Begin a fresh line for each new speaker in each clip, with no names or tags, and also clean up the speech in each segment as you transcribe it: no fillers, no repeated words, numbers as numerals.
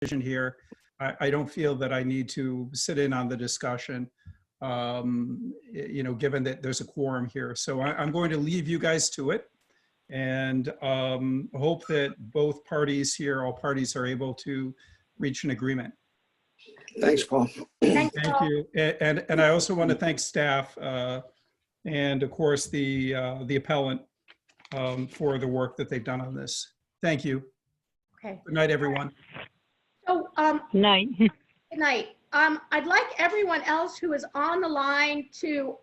decision here. I don't feel that I need to sit in on the discussion, given that there's a quorum here. So I'm going to leave you guys to it, and hope that both parties here, all parties, are able to reach an agreement.
Thanks, Paul.
Thank you. And I also want to thank staff and of course the appellant for the work that they've done on this. Thank you.
Okay.
Good night, everyone.
So,
Night.
good night. I'd like everyone else who is on the line to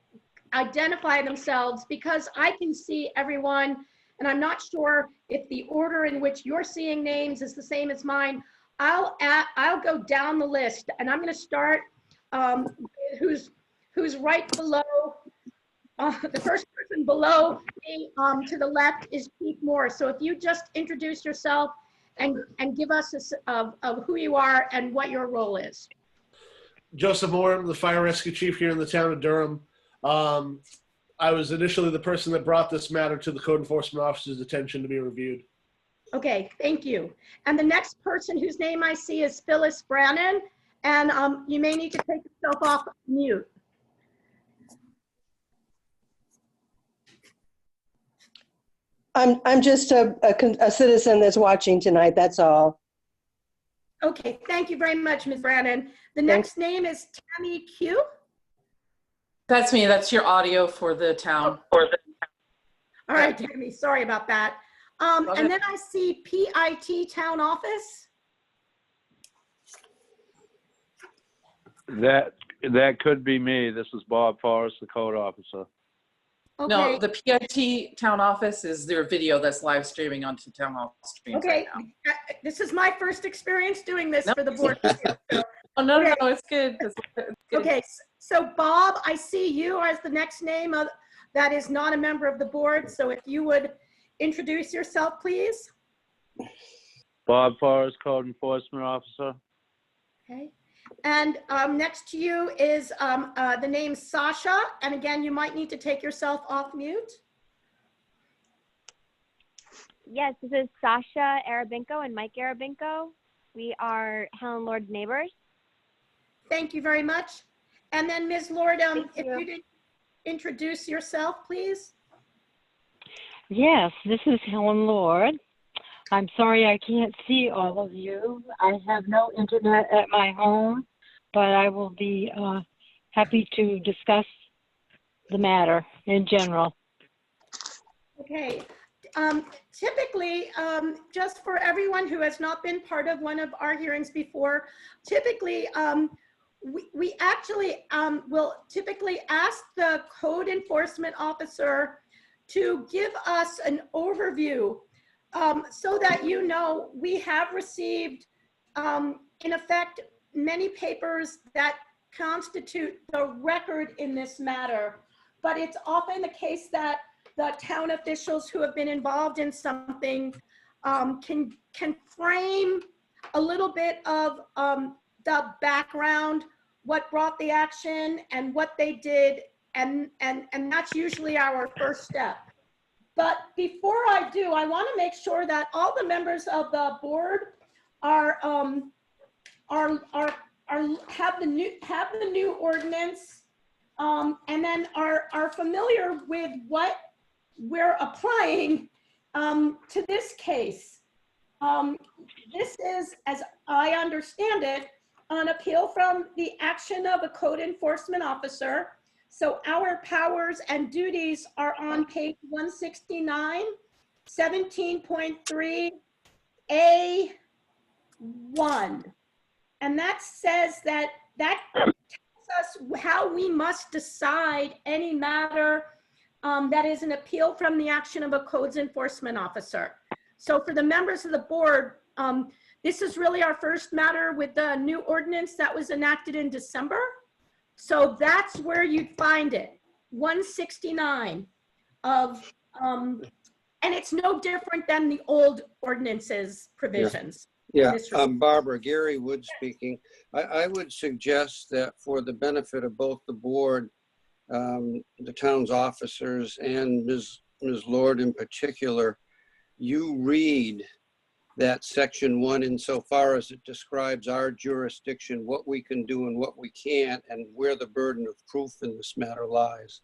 identify themselves, because I can see everyone, and I'm not sure if the order in which you're seeing names is the same as mine. I'll go down the list, and I'm going to start who's right below. The first person below me to the left is Keith Moore. So if you just introduce yourself and give us of who you are and what your role is.
Joseph Moore, I'm the fire rescue chief here in the town of Durham. I was initially the person that brought this matter to the code enforcement officer's attention to be reviewed.
Okay, thank you. And the next person whose name I see is Phyllis Brannon, and you may need to take yourself off mute.
I'm just a citizen that's watching tonight, that's all.
Okay, thank you very much, Ms. Brannon. The next name is Tammy Q.
That's me. That's your audio for the town.
All right, Tammy, sorry about that. And then I see PIT Town Office.
That could be me. This is Bob Forrest, the code officer.
Okay.
No, the PIT town office is their video that's live streaming onto town hall streams
Okay,
right now.
this is my first experience doing this
No.
for the board. So,
Oh, no,
okay.
no, it's good. It's good.
okay, so Bob, I see you as the next name that is not a member of the board. So if you would introduce yourself, please.
Bob Forrest, code enforcement officer.
Okay. And next to you is the name Sasha. And again, you might need to take yourself off mute.
Yes, this is Sasha Arabinko and Mike Arabinko. We are Helen Lord's neighbors.
Thank you very much. And then Ms. Lord,
Thank
if
you.
you could introduce yourself, please.
Yes, this is Helen Lord. I'm sorry I can't see all of you. I have no internet at my home, but I will be happy to discuss the matter in general.
Okay. Typically, just for everyone who has not been part of one of our hearings before, typically, we actually will typically ask the code enforcement officer to give us an overview so that you know we have received, in effect, many papers that constitute the record in this matter. But it's often the case that the town officials who have been involved in something can frame a little bit of the background, what brought the action and what they did, and that's usually our first step. But before I do, I want to make sure that all the members of the board have the new ordinance, and then are familiar with what we're applying to this case. This is, as I understand it, an appeal from the action of a code enforcement officer. So our powers and duties are on page 169, 17.3 A1. And that says that tells us how we must decide any matter that is an appeal from the action of a codes enforcement officer. So for the members of the board, this is really our first matter with the new ordinance that was enacted in December. So that's where you'd find it, 169 of, and it's no different than the old ordinances provisions.
Yeah, Barbara, Gary Wood speaking. I would suggest that for the benefit of both the board, the town's officers and Ms. Lord in particular, you read that section 1 insofar as it describes our jurisdiction, what we can do and what we can't, and where the burden of proof in this matter lies.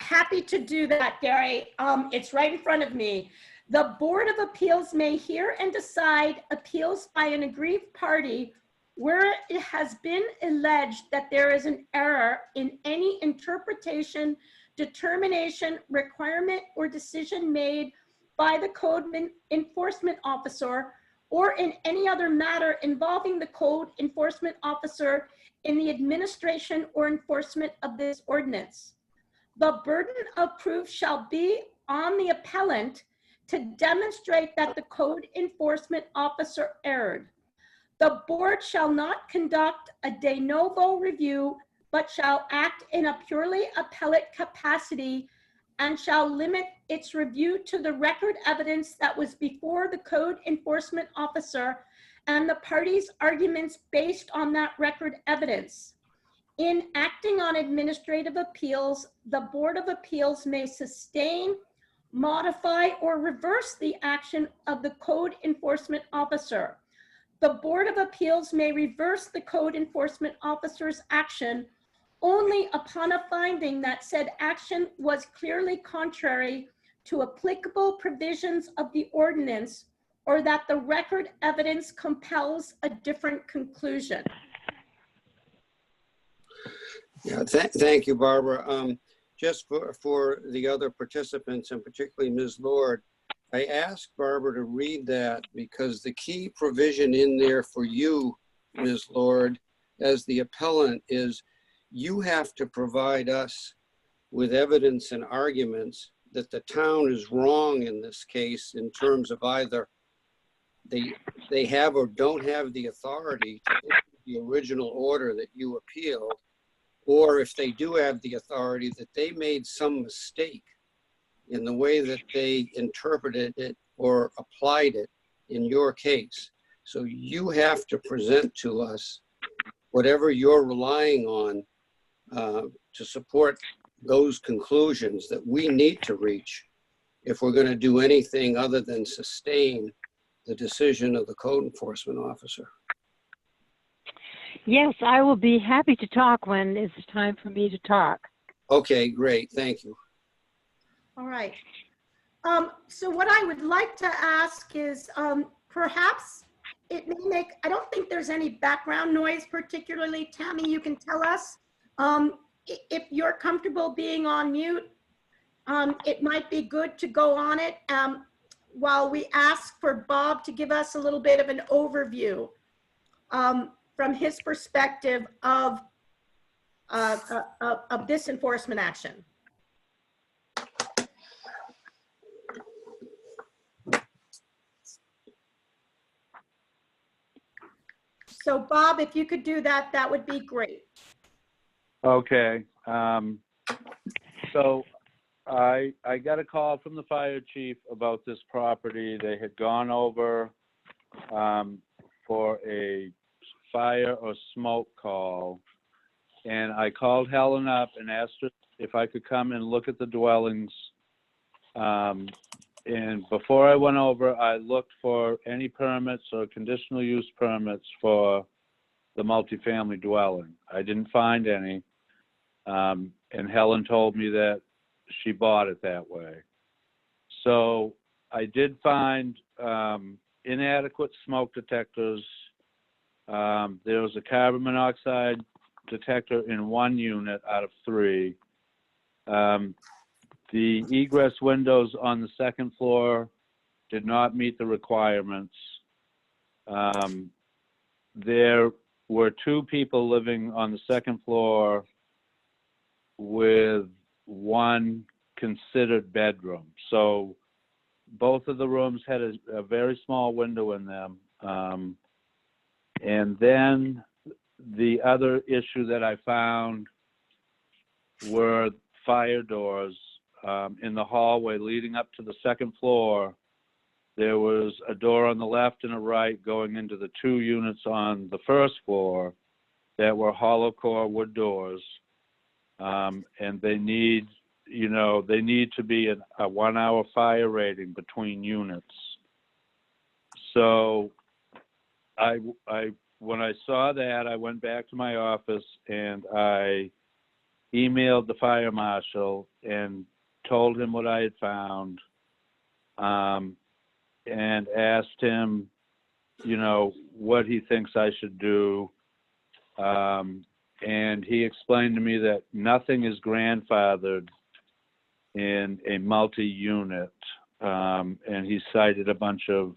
Happy to do that, Gary. It's right in front of me. The Board of Appeals may hear and decide appeals by an aggrieved party where it has been alleged that there is an error in any interpretation, determination, requirement, or decision made by the code enforcement officer, or in any other matter involving the code enforcement officer in the administration or enforcement of this ordinance. The burden of proof shall be on the appellant to demonstrate that the code enforcement officer erred. The board shall not conduct a de novo review, but shall act in a purely appellate capacity and shall limit its review to the record evidence that was before the code enforcement officer and the parties' arguments based on that record evidence. In acting on administrative appeals, the Board of Appeals may sustain, modify, or reverse the action of the code enforcement officer. The Board of Appeals may reverse the code enforcement officer's action only upon a finding that said action was clearly contrary to applicable provisions of the ordinance or that the record evidence compels a different conclusion.
Yeah, thank you, Barbara. Just for the other participants, and particularly Ms. Lord, I asked Barbara to read that because the key provision in there for you, Ms. Lord, as the appellant is you have to provide us with evidence and arguments that the town is wrong in this case in terms of either they have or don't have the authority to issue the original order that you appealed, or if they do have the authority, that they made some mistake in the way that they interpreted it or applied it in your case. So you have to present to us whatever you're relying on to support those conclusions that we need to reach if we're going to do anything other than sustain the decision of the code enforcement officer.
Yes, I will be happy to talk when it's time for me to talk.
Okay, great. Thank you.
All right. So what I would like to ask is perhaps it may make, I don't think there's any background noise particularly. Tammy, you can tell us. If you're comfortable being on mute, it might be good to go on it while we ask for Bob to give us a little bit of an overview from his perspective of this enforcement action. So Bob, if you could do that, that would be great.
Okay. So I got a call from the fire chief about this property. They had gone over for a fire or smoke call. And I called Helen up and asked her if I could come and look at the dwellings. And before I went over, I looked for any permits or conditional use permits for the multifamily dwelling. I didn't find any. And Helen told me that she bought it that way. So I did find inadequate smoke detectors. There was a carbon monoxide detector in 1 unit out of 3. The egress windows on the 2nd floor did not meet the requirements. There were 2 people living on the 2nd floor with 1 considered bedroom. So both of the rooms had a very small window in them. And then the other issue that I found were fire doors. In the hallway leading up to the 2nd floor, there was a door on the left and a right going into the 2 units on the 1st floor that were hollow core wood doors. And they need, they need to be a 1-hour fire rating between units. So when I saw that, I went back to my office and I emailed the fire marshal and told him what I had found, and asked him, you know, what he thinks I should do. And he explained to me that nothing is grandfathered in a multi-unit. And he cited a bunch of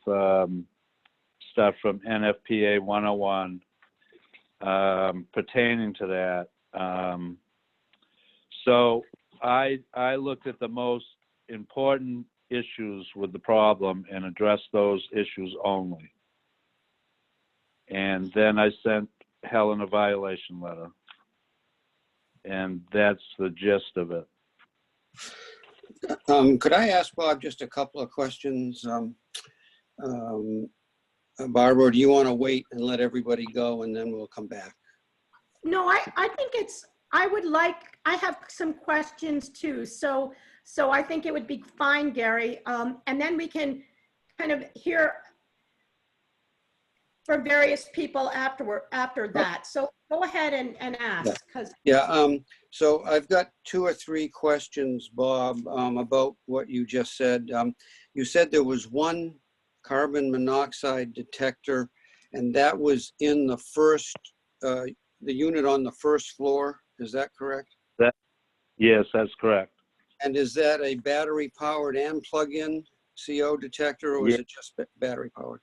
stuff from NFPA 101 pertaining to that. So I looked at the most important issues with the problem and addressed those issues only. And then I sent Helen a violation letter. And that's the gist of it.
Could I ask Bob just a couple of questions? Barbara, do you want to wait and let everybody go and then we'll come back?
No, I think I have some questions too. So I think it would be fine, Gary. And then we can kind of hear from various people after that. So go ahead and ask.
So I've got 2 or 3 questions, Bob, about what you just said. You said there was one carbon monoxide detector, and that was in the first, the unit on the first floor. Is that correct?
Yes, that's correct.
And is that a battery powered and plug-in CO detector, or is it just battery powered?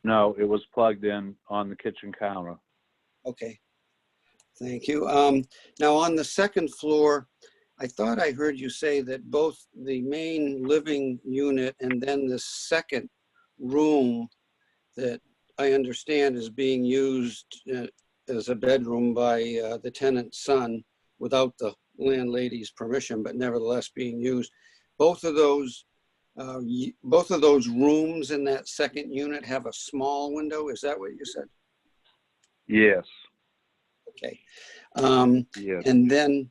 No, it was plugged in on the kitchen counter.
Okay, thank you. Now on the second floor, I thought I heard you say that both the main living unit and then the second room that I understand is being used as a bedroom by the tenant's son without the landlady's permission, but nevertheless being used. Both of those rooms in that second unit have a small window. Is that what you said?
Yes.
Okay.
Yes.
And then,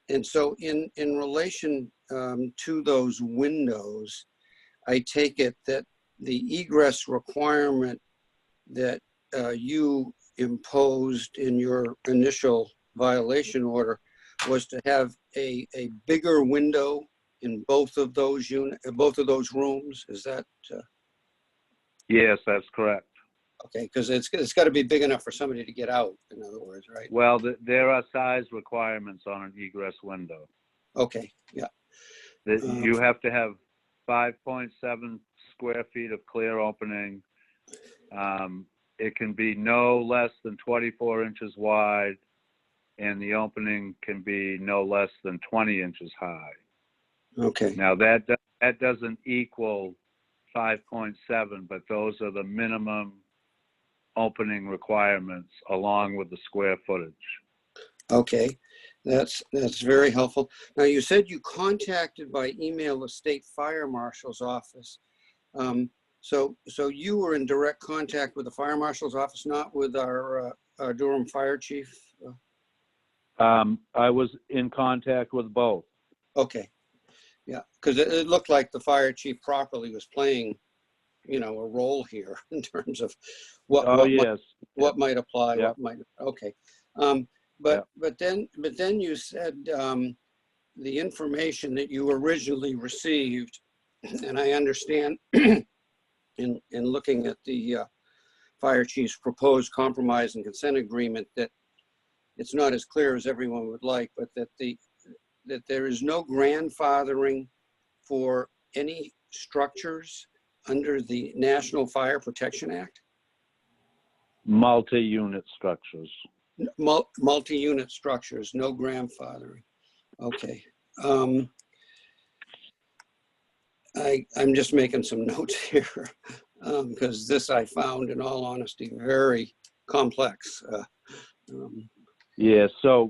and so in relation to those windows, I take it that the egress requirement that you imposed in your initial violation order was to have a bigger window in both of those rooms. Is that?
Yes, that's correct.
Okay, because it's got to be big enough for somebody to get out, in other words, right?
Well, there are size requirements on an egress window.
Okay, yeah.
You have to have 5.7 square feet of clear opening. It can be no less than 24 inches wide, and the opening can be no less than 20 inches high.
Okay.
Now that doesn't equal 5.7, but those are the minimum opening requirements along with the square footage.
Okay, that's very helpful. Now you said you contacted by email the state fire marshal's office. So you were in direct contact with the fire marshal's office, not with our Durham fire chief?
I was in contact with both.
Okay, yeah, because it looked like the fire chief properly was playing, you know, a role here in terms of what might apply, what might. Okay, but then you said the information that you originally received, and I understand in looking at the fire chief's proposed compromise and consent agreement that it's not as clear as everyone would like, but that there is no grandfathering for any structures under the National Fire Protection Act?
Multi-unit structures.
Multi-unit structures, no grandfathering. Okay. I'm just making some notes here because this I found, in all honesty, very complex.
Yeah, so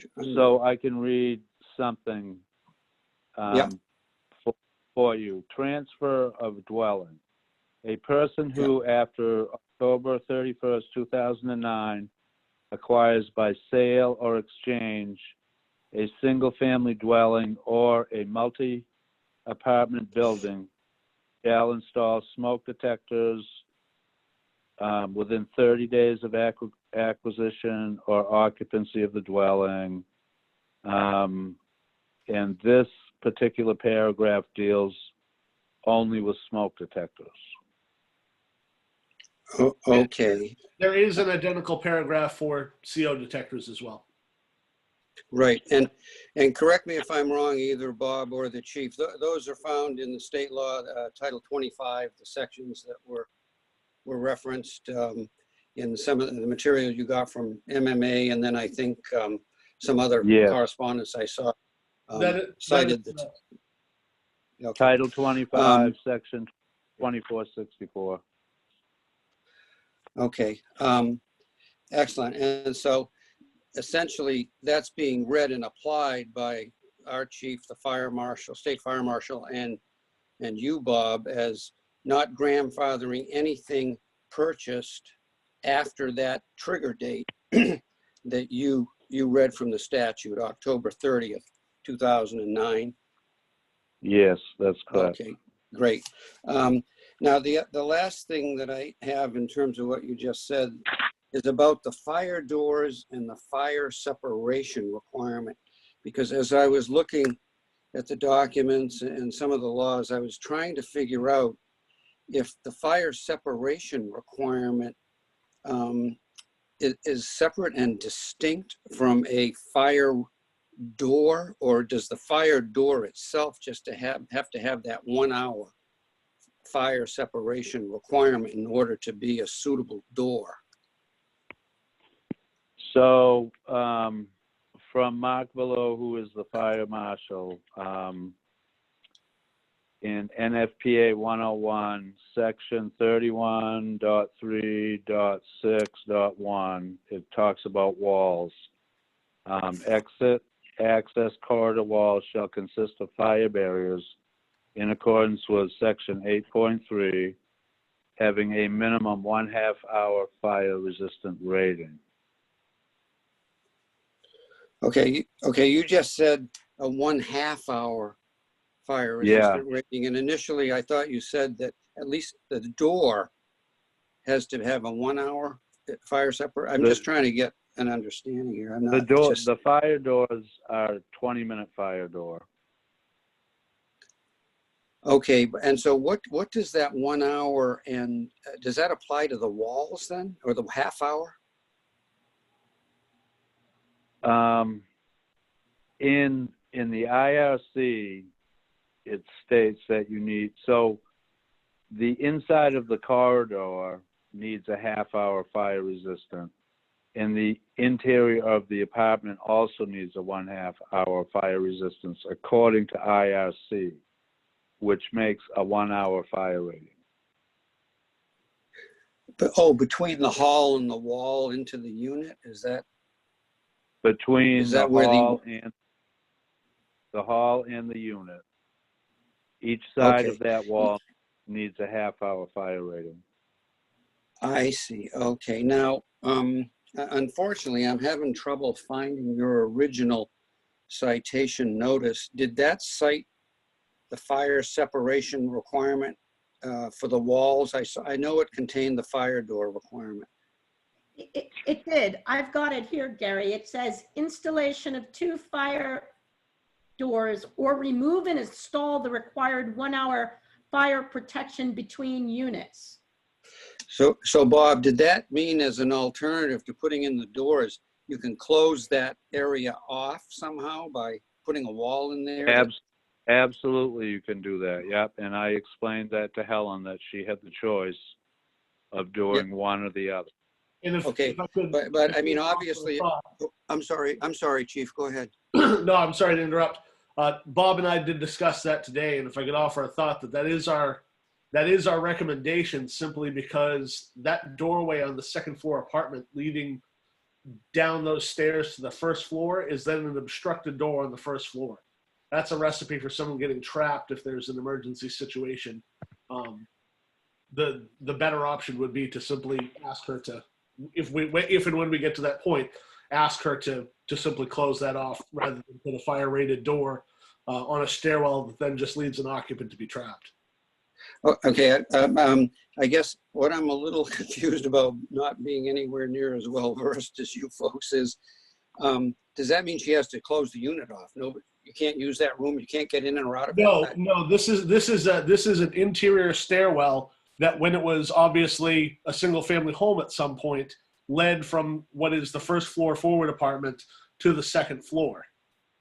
I can read something for you. Transfer of dwelling. A person who after October 31st, 2009 acquires by sale or exchange a single family dwelling or a multi-apartment building shall install smoke detectors within 30 days of acquisition or occupancy of the dwelling. And this particular paragraph deals only with smoke detectors.
Okay,
There is an identical paragraph for CO detectors as well.
right. And correct me if I'm wrong, either Bob or the chief. Those are found in the state law, Title 25, the sections that were referenced in some of the material you got from MMA, and then I think some other
Yes.
correspondence I saw
That
cited
is,
that. Okay.
Title 25, Section 2464.
Okay, excellent. And so essentially that's being read and applied by our chief, the fire marshal, state fire marshal, and you, Bob, as not grandfathering anything purchased after that trigger date that you read from the statute, October 30th, 2009.
Yes, that's correct.
Okay, great. Now, the last thing that I have in terms of what you just said is about the fire doors and the fire separation requirement. Because as I was looking at the documents and some of the laws, I was trying to figure out if the fire separation requirement is separate and distinct from a fire door, or does the fire door itself just have to have that 1 hour fire separation requirement in order to be a suitable door?
So from Mark Below, who is the fire marshal, in NFPA 101, section 31.3.6.1, it talks about walls. Access corridor walls shall consist of fire barriers in accordance with section 8.3, having a minimum 1/2 hour fire resistant rating.
Okay, you just said a 1/2 hour fire resistant rating, and initially I thought you said that at least the door has to have a 1 hour fire separation. I'm just trying to get an understanding here. I'm not
The fire doors are 20-minute fire door.
Okay, and so what does that 1 hour, and does that apply to the walls then, or the 1/2 hour?
In the IRC, it states that you need, so the inside of the corridor needs a 1/2 hour fire resistant, and the interior of the apartment also needs a 1/2 hour fire resistance according to IRC, which makes a 1 hour fire rating.
But, between the hall and the wall into the unit, is that?
Between
Is that
the
where
hall and the unit, each side
Okay.
of that wall needs a 1/2 hour fire rating.
I see. Okay. Now, unfortunately, I'm having trouble finding your original citation notice. Did that cite the fire separation requirement for the walls? I know it contained the fire door requirement.
It did. I've got it here, Gary. It says installation of 2 fire doors or remove and install the required 1 hour fire protection between units.
So Bob, did that mean as an alternative to putting in the doors, you can close that area off somehow by putting a wall in there?
Absolutely, you can do that. Yep. And I explained that to Helen, that she had the choice of doing one or the other.
And if I could,
but I mean, obviously, I'm sorry, Chief, go ahead.
No, I'm sorry to interrupt. Bob and I did discuss that today, and if I could offer a thought, that is our recommendation, simply because that doorway on the second floor apartment leading down those stairs to the first floor is then an obstructed door on the first floor. That's a recipe for someone getting trapped if there's an emergency situation. The better option would be to simply ask her to, if and when we get to that point, ask her to simply close that off rather than put a fire rated door on a stairwell that then just leaves an occupant to be trapped.
Oh, okay, I guess what I'm a little confused about, not being anywhere near as well versed as you folks, is does that mean she has to close the unit off? No, you can't use that room. You can't get in and out of it.
No. This is an interior stairwell that, when it was obviously a single family home at some point, led from what is the first floor forward apartment to the second floor.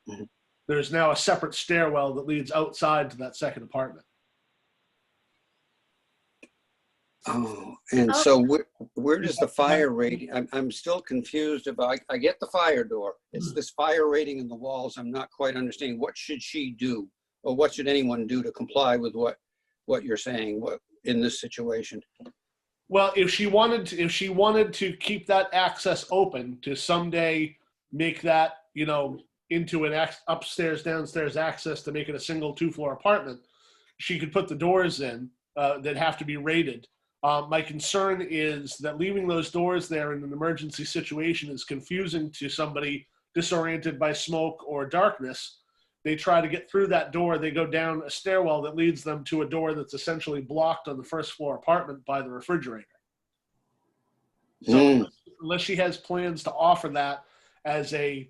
Mhm.
There's now a separate stairwell that leads outside to that second apartment.
Oh, and so where does the fire rating? I'm still confused about. I get the fire door. It's this fire rating in the walls. I'm not quite understanding. What should she do, or what should anyone do to comply with what you're saying? What in this situation?
Well, if she wanted to keep that access open to someday make that, into an upstairs, downstairs access to make it a single 2-floor apartment, she could put the doors in that have to be rated. My concern is that leaving those doors there in an emergency situation is confusing to somebody disoriented by smoke or darkness. They try to get through that door. They go down a stairwell that leads them to a door that's essentially blocked on the first floor apartment by the refrigerator. So unless she has plans to offer that as a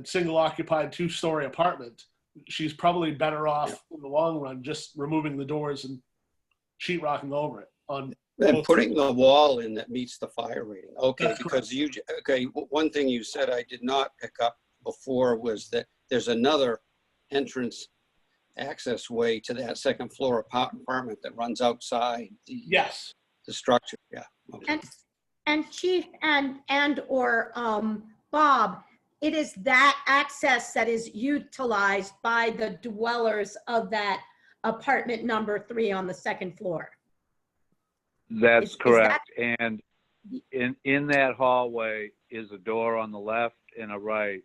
single occupied 2-story apartment, she's probably better off in the long run just removing the doors and sheetrocking over it. And
putting the wall in that meets the fire rating. Okay,
That's
because one thing you said I did not pick up before was that there's another entrance access way to that second floor apartment that runs outside the structure. Yeah. Okay.
And Chief or Bob, it is that access that is utilized by the dwellers of that apartment number 3 on the second floor.
That's correct. And in that hallway is a door on the left and a right.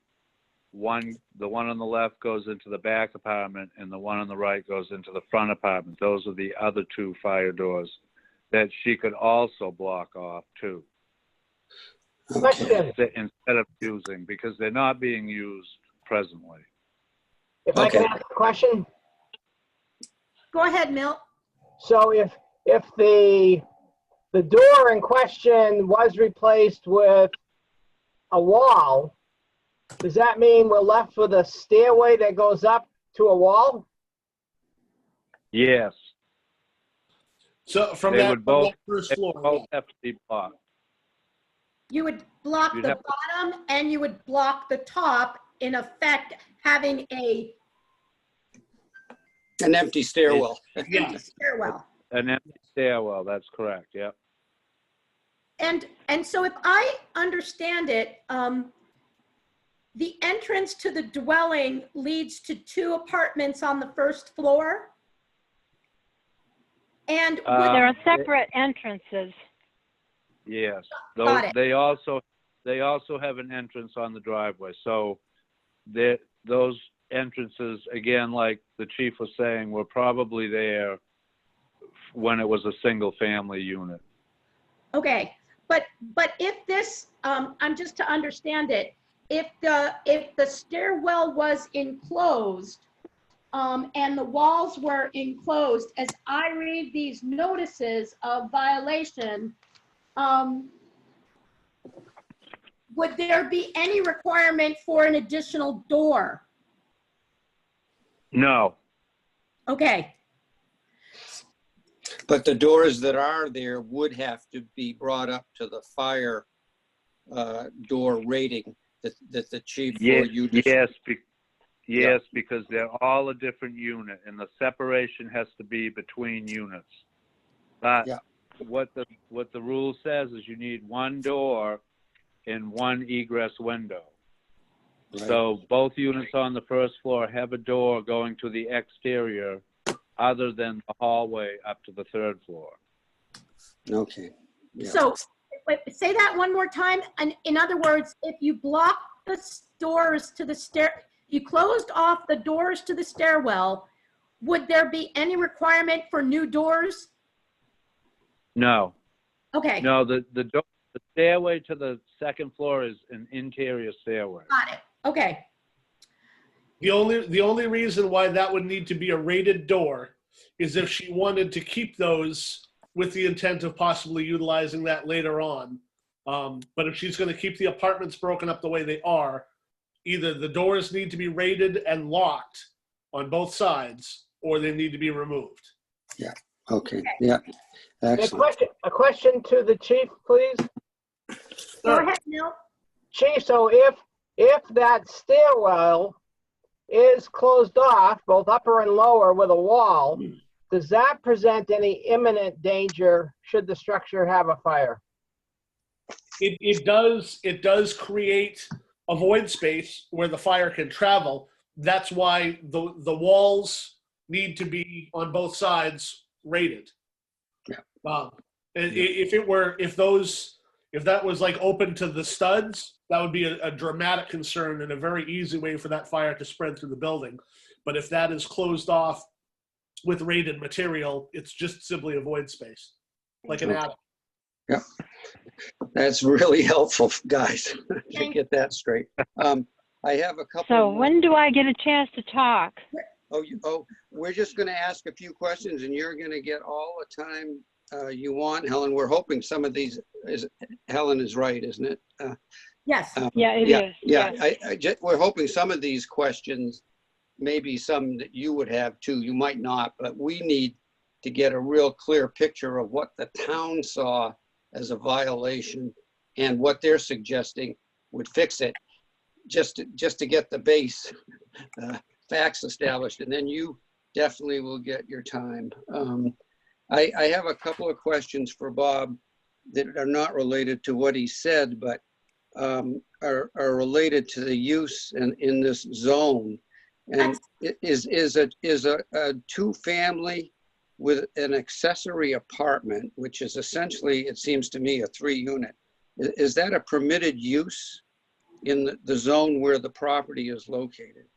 The one on the left goes into the back apartment, and the one on the right goes into the front apartment. Those are the other 2 fire doors that she could also block off too.
Question.
Instead of using, because they're not being used presently.
If I can ask a question?
Go ahead, Milt.
So if the door in question was replaced with a wall, does that mean we're left with a stairway that goes up to a wall?
Yes.
So from
They
that,
would both,
first
they
floor,
both have to be blocked.
You would block
You'd
the
have
bottom and you would block the top, in effect, having
an empty stairwell.
empty stairwell.
An empty stairwell, that's correct, yep.
And so if I understand it, the entrance to the dwelling leads to 2 apartments on the first floor? And
There are separate entrances.
Yes.
Got it.
They also have an entrance on the driveway. So those entrances, again, like the chief was saying, were probably there when it was a single family unit.
Okay, but if this, I'm just to understand it, if the stairwell was enclosed, and the walls were enclosed, as I read these notices of violation, would there be any requirement for an additional door?
No.
Okay,
But the doors that are there would have to be brought up to the fire door rating that the chief or you.
Yes, because they're all a different unit, and the separation has to be between units. But what the rule says is you need 1 door and 1 egress window. Right. So both units on the first floor have a door going to the exterior, other than the hallway up to the 3rd floor.
Okay. Yeah.
So wait, say that one more time. And in other words, if you block the doors to the you closed off the doors to the stairwell, would there be any requirement for new doors?
No.
Okay.
No, the stairway to the 2nd floor is an interior stairway.
Got it. Okay.
the only reason why that would need to be a rated door is if she wanted to keep those with the intent of possibly utilizing that later on. But if she's going to keep the apartments broken up the way they are, either the doors need to be rated and locked on both sides, or they need to be removed.
Yeah. Okay. Yeah. Excellent.
A question to the chief, please.
Go ahead, Neil.
Chief, so if that stairwell is closed off, both upper and lower, with a wall, does that present any imminent danger should the structure have a fire?
It does create a void space where the fire can travel. That's why the walls need to be on both sides rated.
Yeah.
If that was like open to the studs, that would be a dramatic concern and a very easy way for that fire to spread through the building. But if that is closed off with rated material, it's just simply a void space, like an attic.
Yeah. That's really helpful, guys, to get that straight. I have a couple.
So when do I get a chance to talk?
We're just going to ask a few questions, and you're going to get all the time you want, Helen. We're hoping some of these, Helen is right, isn't it?
Yes.
Yeah, it is.
Yeah,
Yes.
we're hoping some of these questions, maybe some that you would have too, you might not, but we need to get a real clear picture of what the town saw as a violation and what they're suggesting would fix it, just to get the base facts established, and then you definitely will get your time. I have a couple of questions for Bob that are not related to what he said, but are related to the use in this zone. And is a two-family with an accessory apartment, which is essentially, it seems to me, a 3-unit. Is that a permitted use in the zone where the property is located?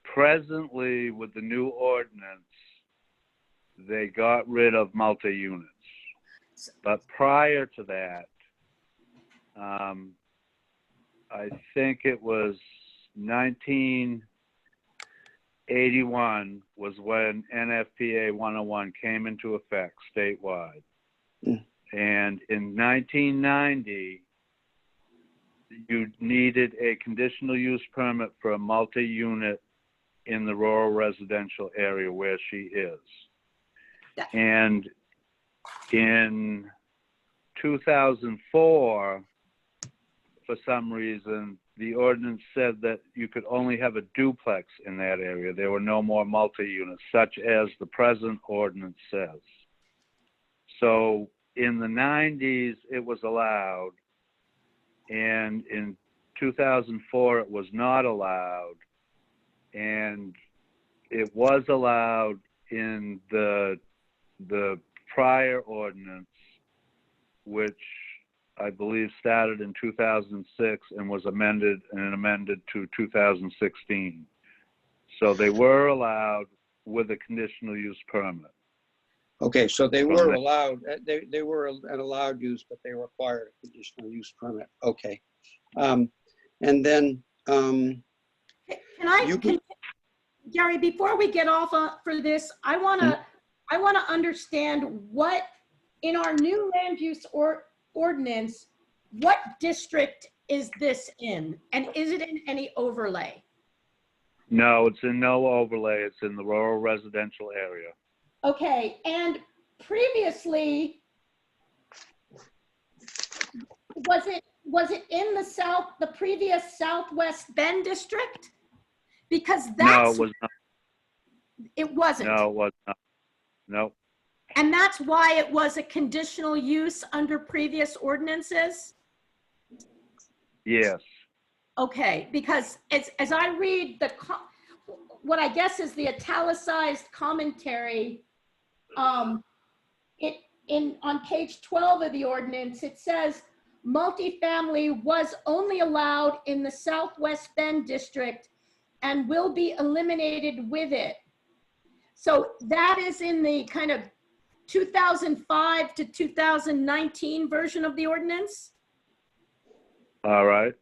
Presently, with the new ordinance, they got rid of multi-units. But prior to that, I think it was 1981 was when NFPA 101 came into effect statewide. And in 1990, you needed a conditional use permit for a multi-unit in the rural residential area where she is. And in 2004, for some reason, the ordinance said that you could only have a duplex in that area. There were no more multi-units, such as the present ordinance says. So in the 90s, it was allowed. And in 2004, it was not allowed. And it was allowed in the prior ordinance, which I believe started in 2006 and was amended to 2016. So they were allowed with a conditional use permit.
Okay, so they were allowed, they were an allowed use, but they required a conditional use permit. Okay. And then,
Gary, before we get off for this, I want to understand what, in our new land use ordinance, what district is this in? And is it in any overlay?
No, it's in no overlay. It's in the rural residential area.
Okay, and previously, was it in the previous Southwest Bend district? Because that's—
No, it was not.
It wasn't?
No, it was not. No.
And that's why it was a conditional use under previous ordinances?
Yes.
Okay, because as I read what I guess is the italicized commentary, on page 12 of the ordinance, it says multifamily was only allowed in the Southwest Bend district and will be eliminated with it. So that is in the kind of 2005 to 2019 version of the ordinance.
All right.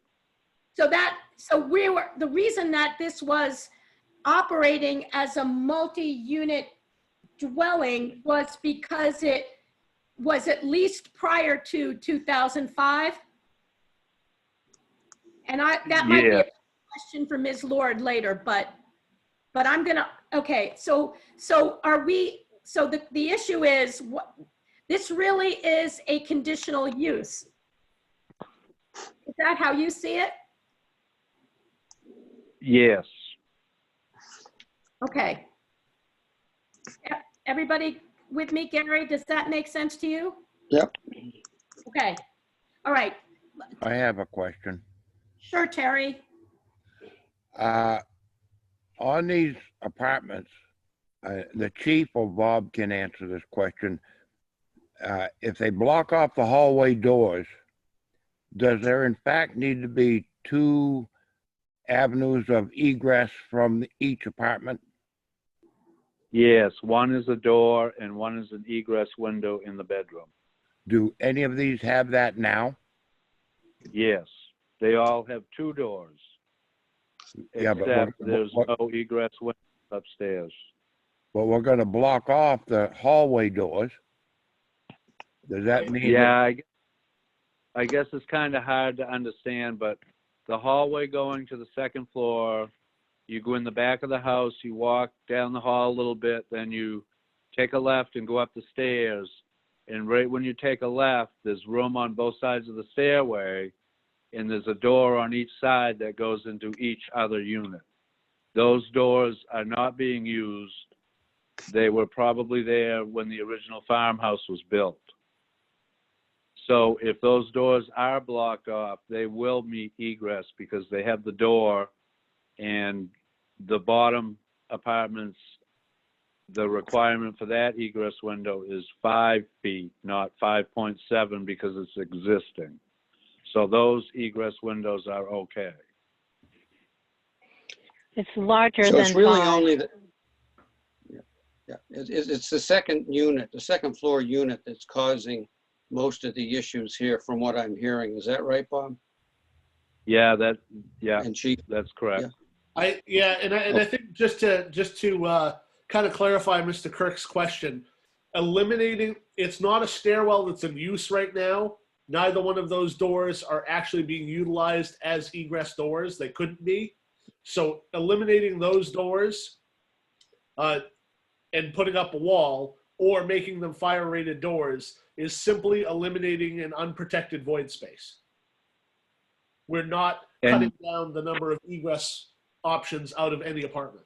So the reason that this was operating as a multi-unit dwelling was because it was at least prior to 2005? And that might be a
Yes.
question for Ms. Lord later, but I'm gonna, okay, so are we, so the issue is, what, this really is a conditional use. Is that how you see it?
Yes.
Okay. Everybody with me, Gary, does that make sense to you?
Yep.
Okay, all right,
I have a question.
sure, Terry.
On these apartments, the chief or Bob can answer this question. If they block off the hallway doors, does there in fact need to be two avenues of egress from each apartment?
Yes, one is a door and one is an egress window in the bedroom.
Do any of these have that now?
Yes, they all have two doors.
Yeah, but
Except there's no egress window upstairs.
But we're going to block off the hallway doors. Does that mean?
Yeah, I guess it's kind of hard to understand, but the hallway going to the second floor, you go in the back of the house, you walk down the hall a little bit, then you take a left and go up the stairs. And right when you take a left, there's room on both sides of the stairway, and there's a door on each side that goes into each other unit. Those doors are not being used. They were probably there when the original farmhouse was built. So if those doors are blocked off, they will meet egress because they have the door, and the bottom apartments, the requirement for that egress window is 5 feet, not 5.7 because it's existing. So those egress windows are okay.
It's larger
So
than
it's really
5.
only the, yeah, it's the second unit, the second floor unit that's causing most of the issues here from what I'm hearing. Is that right, Bob?
Yeah,
And Chief?
that's correct.
Yeah.
I think just to kind of clarify Mr. Kirk's question, eliminating, it's not a stairwell that's in use right now. Neither one of those doors are actually being utilized as egress doors. They couldn't be. So eliminating those doors and putting up a wall or making them fire rated doors is simply eliminating an unprotected void space. We're not cutting down the number of egress options out of any apartment.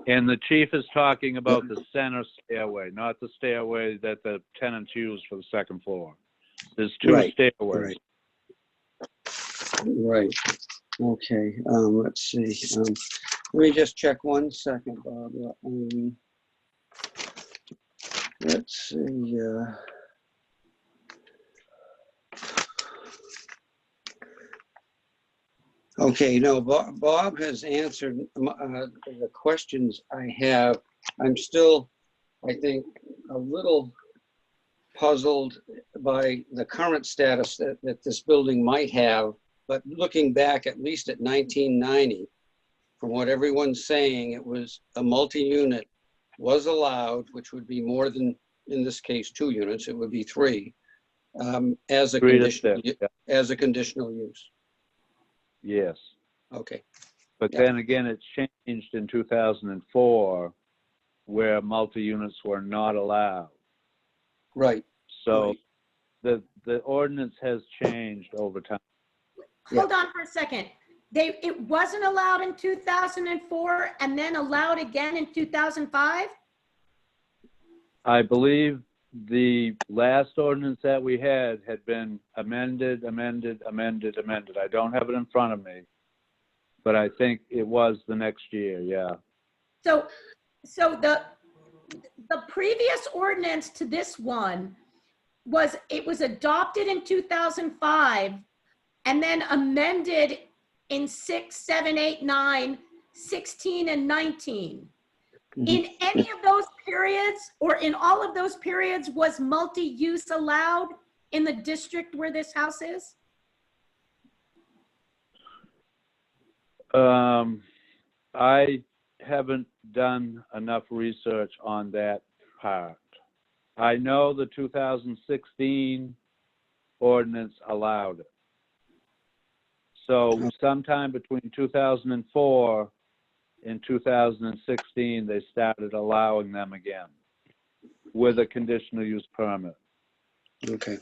And the chief is talking about the center stairway, not the stairway that the tenants use for the second floor. There's two stairways.
Right. Okay. Let's see. Let me just check 1 second, Bob. Let's see. Okay, no, Bob has answered the questions I have. I'm still, I think, a little puzzled by the current status that this building might have, but looking back at least at 1990, from what everyone's saying, it was a multi-unit was allowed, which would be more than, in this case, 2 units, it would be 3, as a as a conditional use.
Yes.
Okay.
But then again, it changed in 2004 where multi-units were not allowed.
Right.
So the ordinance has changed over time.
Hold on for a second. It wasn't allowed in 2004 and then allowed again in 2005?
I believe the last ordinance that we had been amended. I don't have it in front of me, but I think it was the next year, yeah.
So the previous ordinance to this one was adopted in 2005 and then amended in 6, 7, 8, 9, 16, and 19. In any of those periods or in all of those periods, was multi-use allowed in the district where this house is?
I haven't done enough research on that part. I know the 2016 ordinance allowed it. So sometime between 2004 and 2016, they started allowing them again with a conditional use permit.
Okay.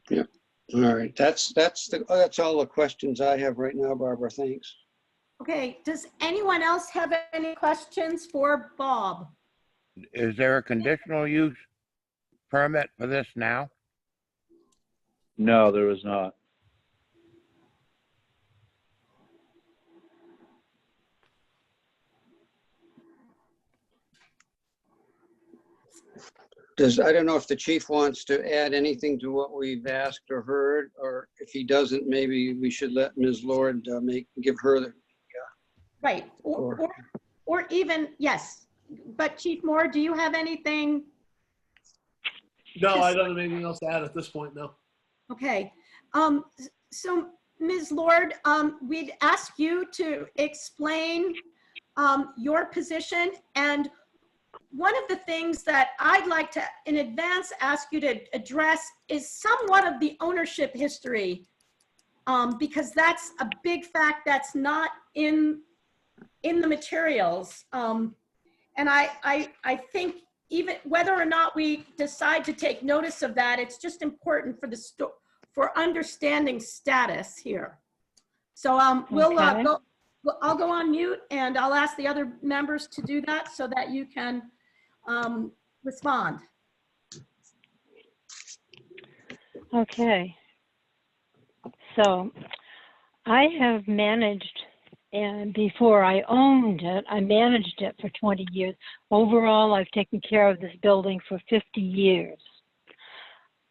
Yeah. All right. That's all the questions I have right now, Barbara. Thanks.
Okay, does anyone else have any questions for Bob?
Is there a conditional use permit for this now?
No, there is not.
I don't know if the chief wants to add anything to what we've asked or heard, or if he doesn't, maybe we should let Ms. Lord give her the.
Right, or even, yes, but Chief Moore, do you have anything?
No, I don't have anything else to add at this point, no.
Okay, so Ms. Lord, we'd ask you to explain your position, and one of the things that I'd like to, in advance, ask you to address is somewhat of the ownership history, because that's a big fact that's not in the materials. And I think even whether or not we decide to take notice of that, it's just important for for understanding status here. So
Okay.
I'll go on mute, and I'll ask the other members to do that so that you can respond.
Okay. So I have managed, and before I owned it, I managed it for 20 years. Overall, I've taken care of this building for 50 years.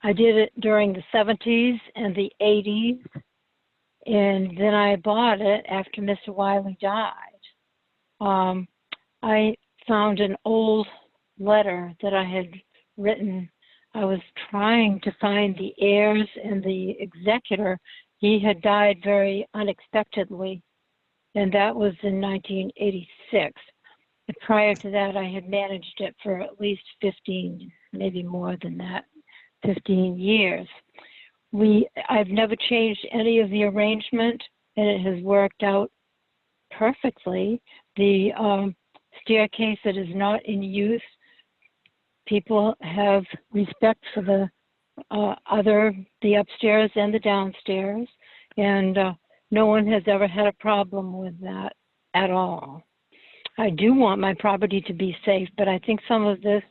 I did it during the 70s and the 80s, and then I bought it after Mr. Wiley died. I found an old letter that I had written. I was trying to find the heirs and the executor. He had died very unexpectedly, and that was in 1986. And prior to that, I had managed it for at least 15, maybe more than that, 15 years. I've never changed any of the arrangement, and it has worked out perfectly. The staircase that is not in use, people have respect for the upstairs and the downstairs, and no one has ever had a problem with that at all. I do want my property to be safe, but I think some of this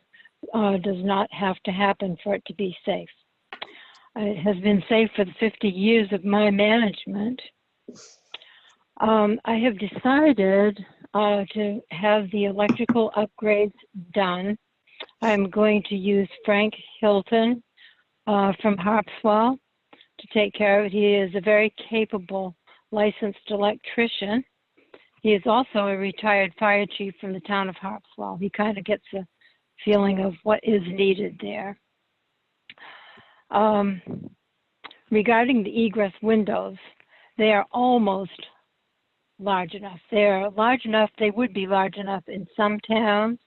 does not have to happen for it to be safe. It has been safe for the 50 years of my management. I have decided to have the electrical upgrades done. I'm going to use Frank Hilton from Harpswell to take care of it. He is a very capable licensed electrician. He is also a retired fire chief from the town of Harpswell. He kind of gets a feeling of what is needed there. Regarding the egress windows, they are almost large enough. They're large enough, they would be large enough in some towns.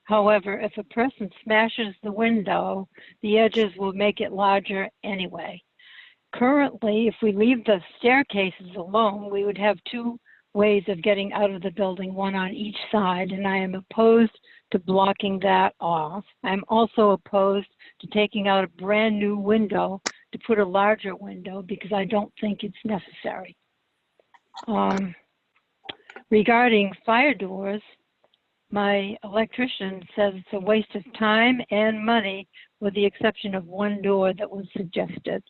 However, if a person smashes the window, the edges will make it larger anyway. Currently, if we leave the staircases alone, we would have two ways of getting out of the building, one on each side, and I am opposed to blocking that off. I'm also opposed to taking out a brand new window to put a larger window because I don't think it's necessary. Regarding fire doors, my electrician says it's a waste of time and money with the exception of one door that was suggested.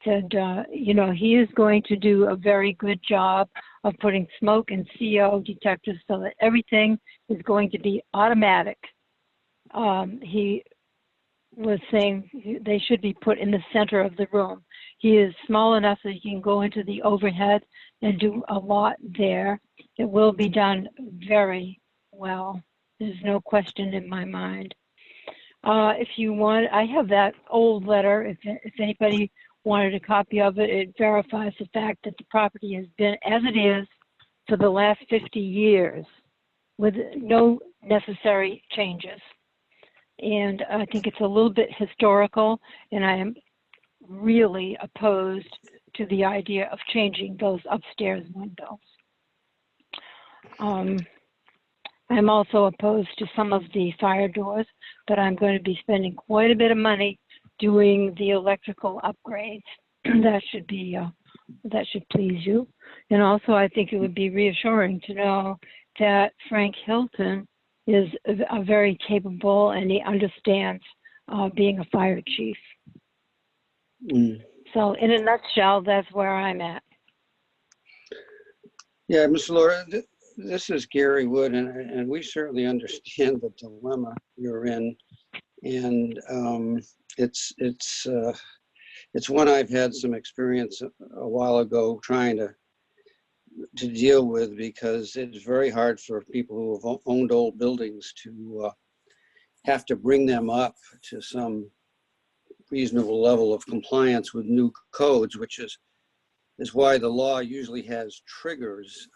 Said, you know, he is going to do a very good job of putting smoke and CO detectors so that everything is going to be automatic. He was saying they should be put in the center of the room. He is small enough that he can go into the overhead and do a lot there. It will be done very well. There's no question in my mind. If you want, I have that old letter. If anybody wanted a copy of it, it verifies the fact that the property has been as it is for the last 50 years with no necessary changes. And I think it's a little bit historical, and I am really opposed to the idea of changing those upstairs windows. I'm also opposed to some of the fire doors, but I'm going to be spending quite a bit of money doing the electrical upgrades. That should be, that should please you. And also, I think it would be reassuring to know that Frank Hilton is a very capable, and he understands being a fire chief. So in a nutshell, that's where I'm at.
Yeah, Ms. Laura, this is Gary Wood, and we certainly understand the dilemma you're in. And it's one I've had some experience a while ago trying to deal with, because it's very hard for people who have owned old buildings to have to bring them up to some reasonable level of compliance with new codes, which is why the law usually has triggers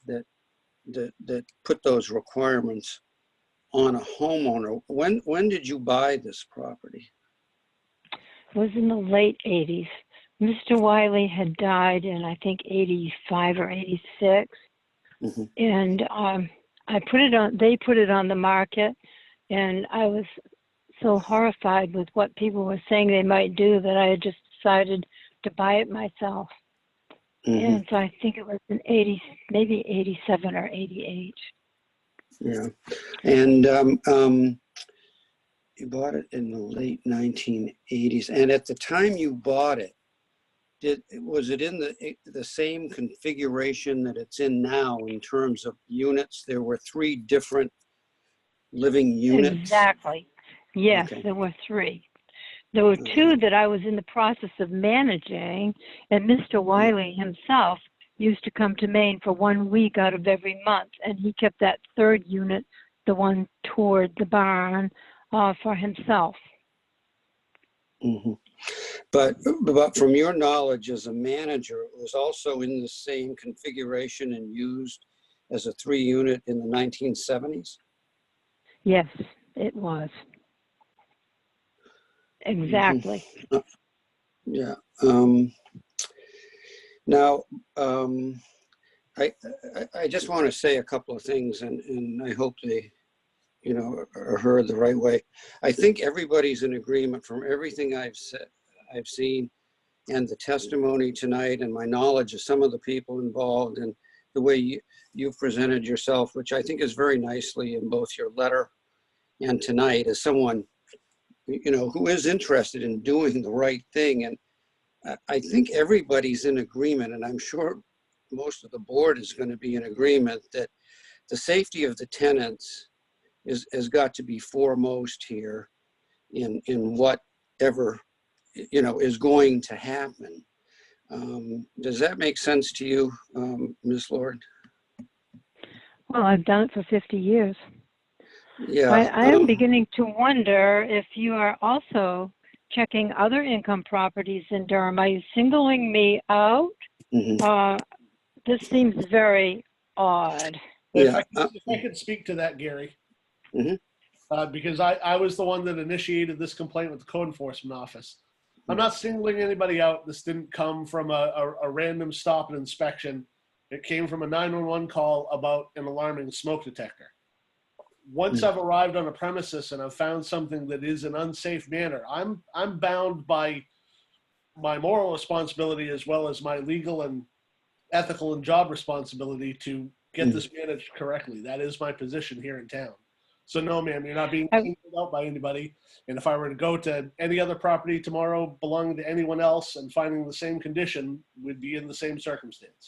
that put those requirements on a homeowner. When did you buy this property?
It was in the late 80s. Mr. Wiley had died in, I think, 85 or 86.
Mm-hmm.
And I put it on, they put it on the market, and I was so horrified with what people were saying they might do that I had just decided to buy it myself.
Mm-hmm.
And so I think it was in 80, maybe 87 or 88.
Yeah. And you bought it in the late 1980s. And at the time you bought it, was it in the same configuration that it's in now in terms of units? There were 3 different living units?
Exactly. Yes,
Okay.
there were 3. There were 2 that I was in the process of managing, and Mr. Wiley himself used to come to Maine for 1 week out of every month, and he kept that 3rd unit, the one toward the barn, for himself.
Mm-hmm. But from your knowledge as a manager, it was also in the same configuration and used as a 3 unit in the 1970s?
Yes, it was. Exactly.
Mm-hmm. Yeah. Now, I just want to say a couple of things, and I hope they, are heard the right way. I think everybody's in agreement from everything I've seen, and the testimony tonight, and my knowledge of some of the people involved, and the way you've presented yourself, which I think is very nicely in both your letter and tonight, as someone, who is interested in doing the right thing. And I think everybody's in agreement, and I'm sure most of the board is going to be in agreement, that the safety of the tenants has got to be foremost here in whatever is going to happen. Does that make sense to you, Ms. Lord?
Well, I've done it for 50 years.
Yeah.
I am beginning to wonder if you are also checking other income properties in Durham. Are you singling me out?
Mm-hmm.
This seems very odd.
If I could speak to that, Gary.
Mm-hmm.
Because I was the one that initiated this complaint with the code enforcement office. I'm not singling anybody out. This didn't come from a random stop and inspection. It came from a 911 call about an alarming smoke detector. Once I've arrived on a premises and I've found something that is an unsafe manner, I'm bound by my moral responsibility as well as my legal and ethical and job responsibility to get this managed correctly. That is my position here in town. So no, ma'am, you're not being singled out by anybody. And if I were to go to any other property tomorrow belonging to anyone else and finding the same condition, we'd be in the same circumstance.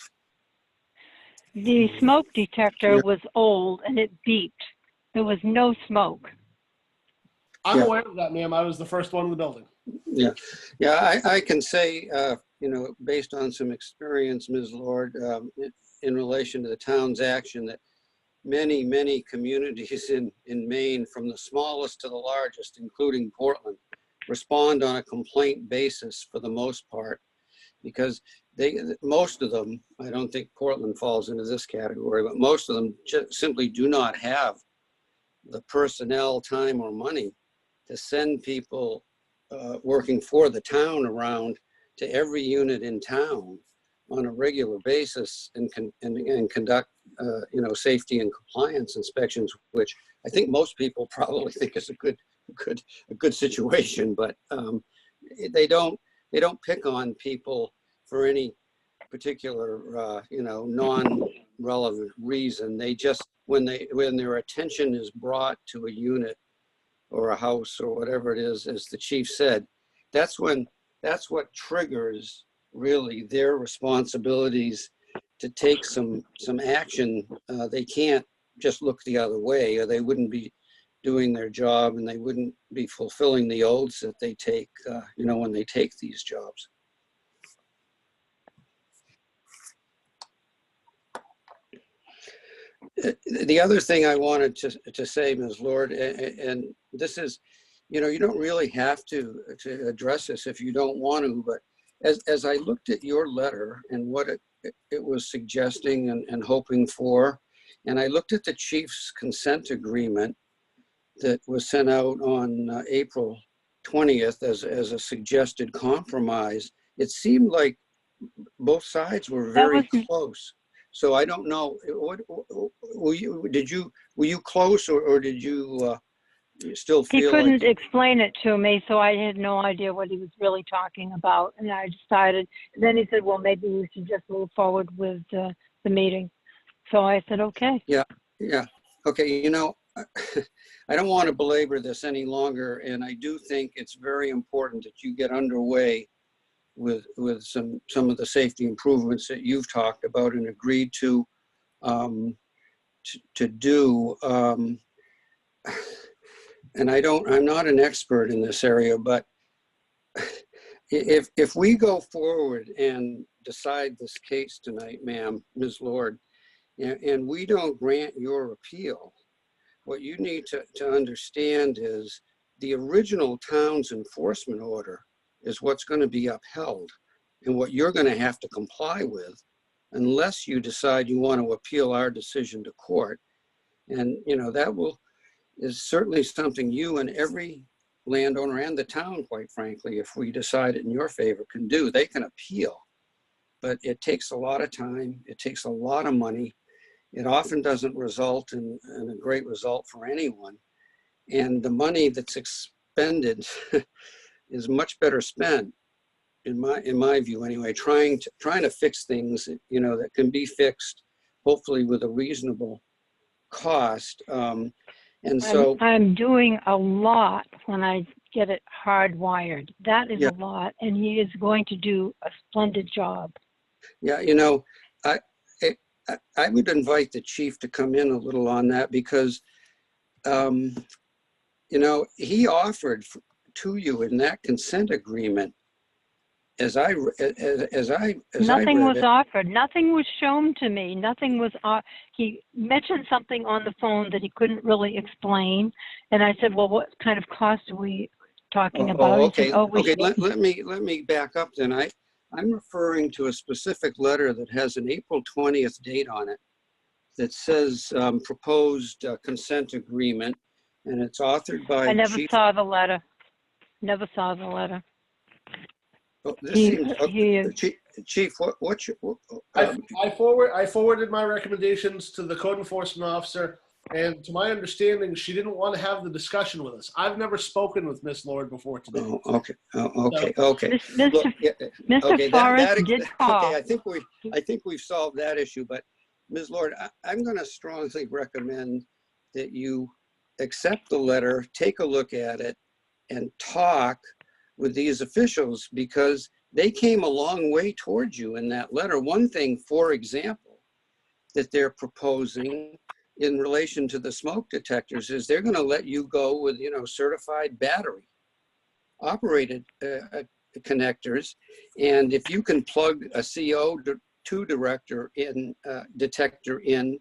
The smoke detector was old and it beeped. There was no smoke.
I'm aware of that, ma'am. I was the first one in the building.
Yeah. I can say, based on some experience, Ms. Lord, in relation to the town's action, that many communities in Maine, from the smallest to the largest, including Portland, respond on a complaint basis for the most part, because most of them, I don't think Portland falls into this category, but most of them just simply do not have the personnel, time, or money to send people working for the town around to every unit in town on a regular basis and conduct, safety and compliance inspections, which I think most people probably think is a good situation, but they don't pick on people for any particular, non-relevant reason. They just, when their attention is brought to a unit or a house or whatever it is, as the chief said, that's what triggers really their responsibilities to take some action. They can't just look the other way, or they wouldn't be doing their job and they wouldn't be fulfilling the oaths that they take, when they take these jobs. The other thing I wanted to say, Ms. Lord, and this is, you don't really have to address this if you don't want to, but as I looked at your letter and what it was suggesting and hoping for, and I looked at the chief's consent agreement that was sent out on April 20th as a suggested compromise, it seemed like both sides were very close. So I don't know, were you close or did you still feel
He couldn't
like
explain it to me, so I had no idea what he was really talking about. And I decided, then he said, well, maybe we should just move forward with the meeting. So I said, okay.
Yeah. Okay, I don't want to belabor this any longer, and I do think it's very important that you get underway with some of the safety improvements that you've talked about and agreed to do. And I'm not an expert in this area, but if we go forward and decide this case tonight, ma'am, Ms. Lord, and we don't grant your appeal, what you need to understand is the original town's enforcement order is what's going to be upheld and what you're going to have to comply with unless you decide you want to appeal our decision to court. And, that is certainly something you and every landowner and the town, quite frankly, if we decide it in your favor, can do. They can appeal, but it takes a lot of time. It takes a lot of money. It often doesn't result in a great result for anyone. And the money that's expended is much better spent, in my view anyway, trying to fix things, that can be fixed, hopefully with a reasonable cost. And so
I'm doing a lot when I get it hardwired. That is a lot, and he is going to do a splendid job.
Yeah, I would invite the chief to come in a little on that because, he offered to you in that consent agreement, nothing
was offered. Nothing was shown to me. Nothing was. He mentioned something on the phone that he couldn't really explain, and I said, "Well, what kind of cost are we talking about?"
Okay.
He said,
Let me back up then. I'm referring to a specific letter that has an April 20th date on it that says proposed consent agreement, and it's authored by.
I never saw the letter. Never saw the letter.
Oh, this seems, Chief, what's your?
I forwarded my recommendations to the code enforcement officer, and to my understanding, she didn't want to have the discussion with us. I've never spoken with Miss Lord before today.
Oh, okay. Okay.
Mr. Forrest did call.
Okay, I think we've solved that issue. But Ms. Lord, I'm going to strongly recommend that you accept the letter, take a look at it, and talk with these officials because they came a long way towards you in that letter. One thing, for example, that they're proposing in relation to the smoke detectors is they're going to let you go with, certified battery operated connectors. And if you can plug a CO2 detector in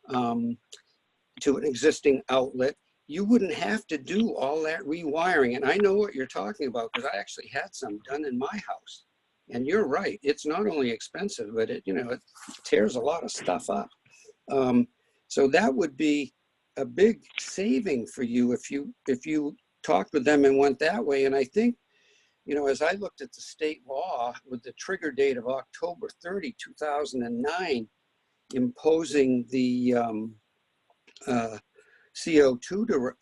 to an existing outlet, you wouldn't have to do all that rewiring. And I know what you're talking about because I actually had some done in my house. And you're right, it's not only expensive, but it, it tears a lot of stuff up. So that would be a big saving for you if you talked with them and went that way. And I think, as I looked at the state law with the trigger date of October 30, 2009, imposing the CO2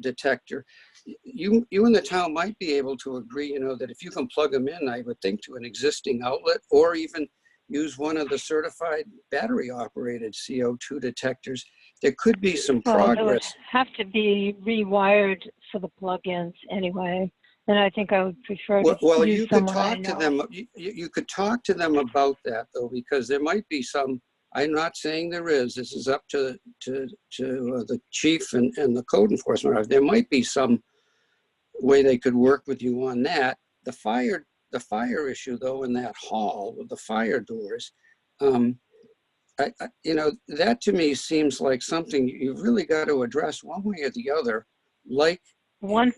detector, you in the town might be able to agree, that if you can plug them in, I would think, to an existing outlet, or even use one of the certified battery operated CO2 detectors, there could be some
Well, they would
progress.
have to be rewired for the plugins anyway. And I think I would prefer to
Well,
use
you could
someone I
talk to
know.
them. You could talk to them about that, though, because there might be some. I'm not saying there is. This is up to the chief and the code enforcement. There might be some way they could work with you on that. The fire issue, though, in that hall with the fire doors, that to me seems like something you've really got to address one way or the other.
One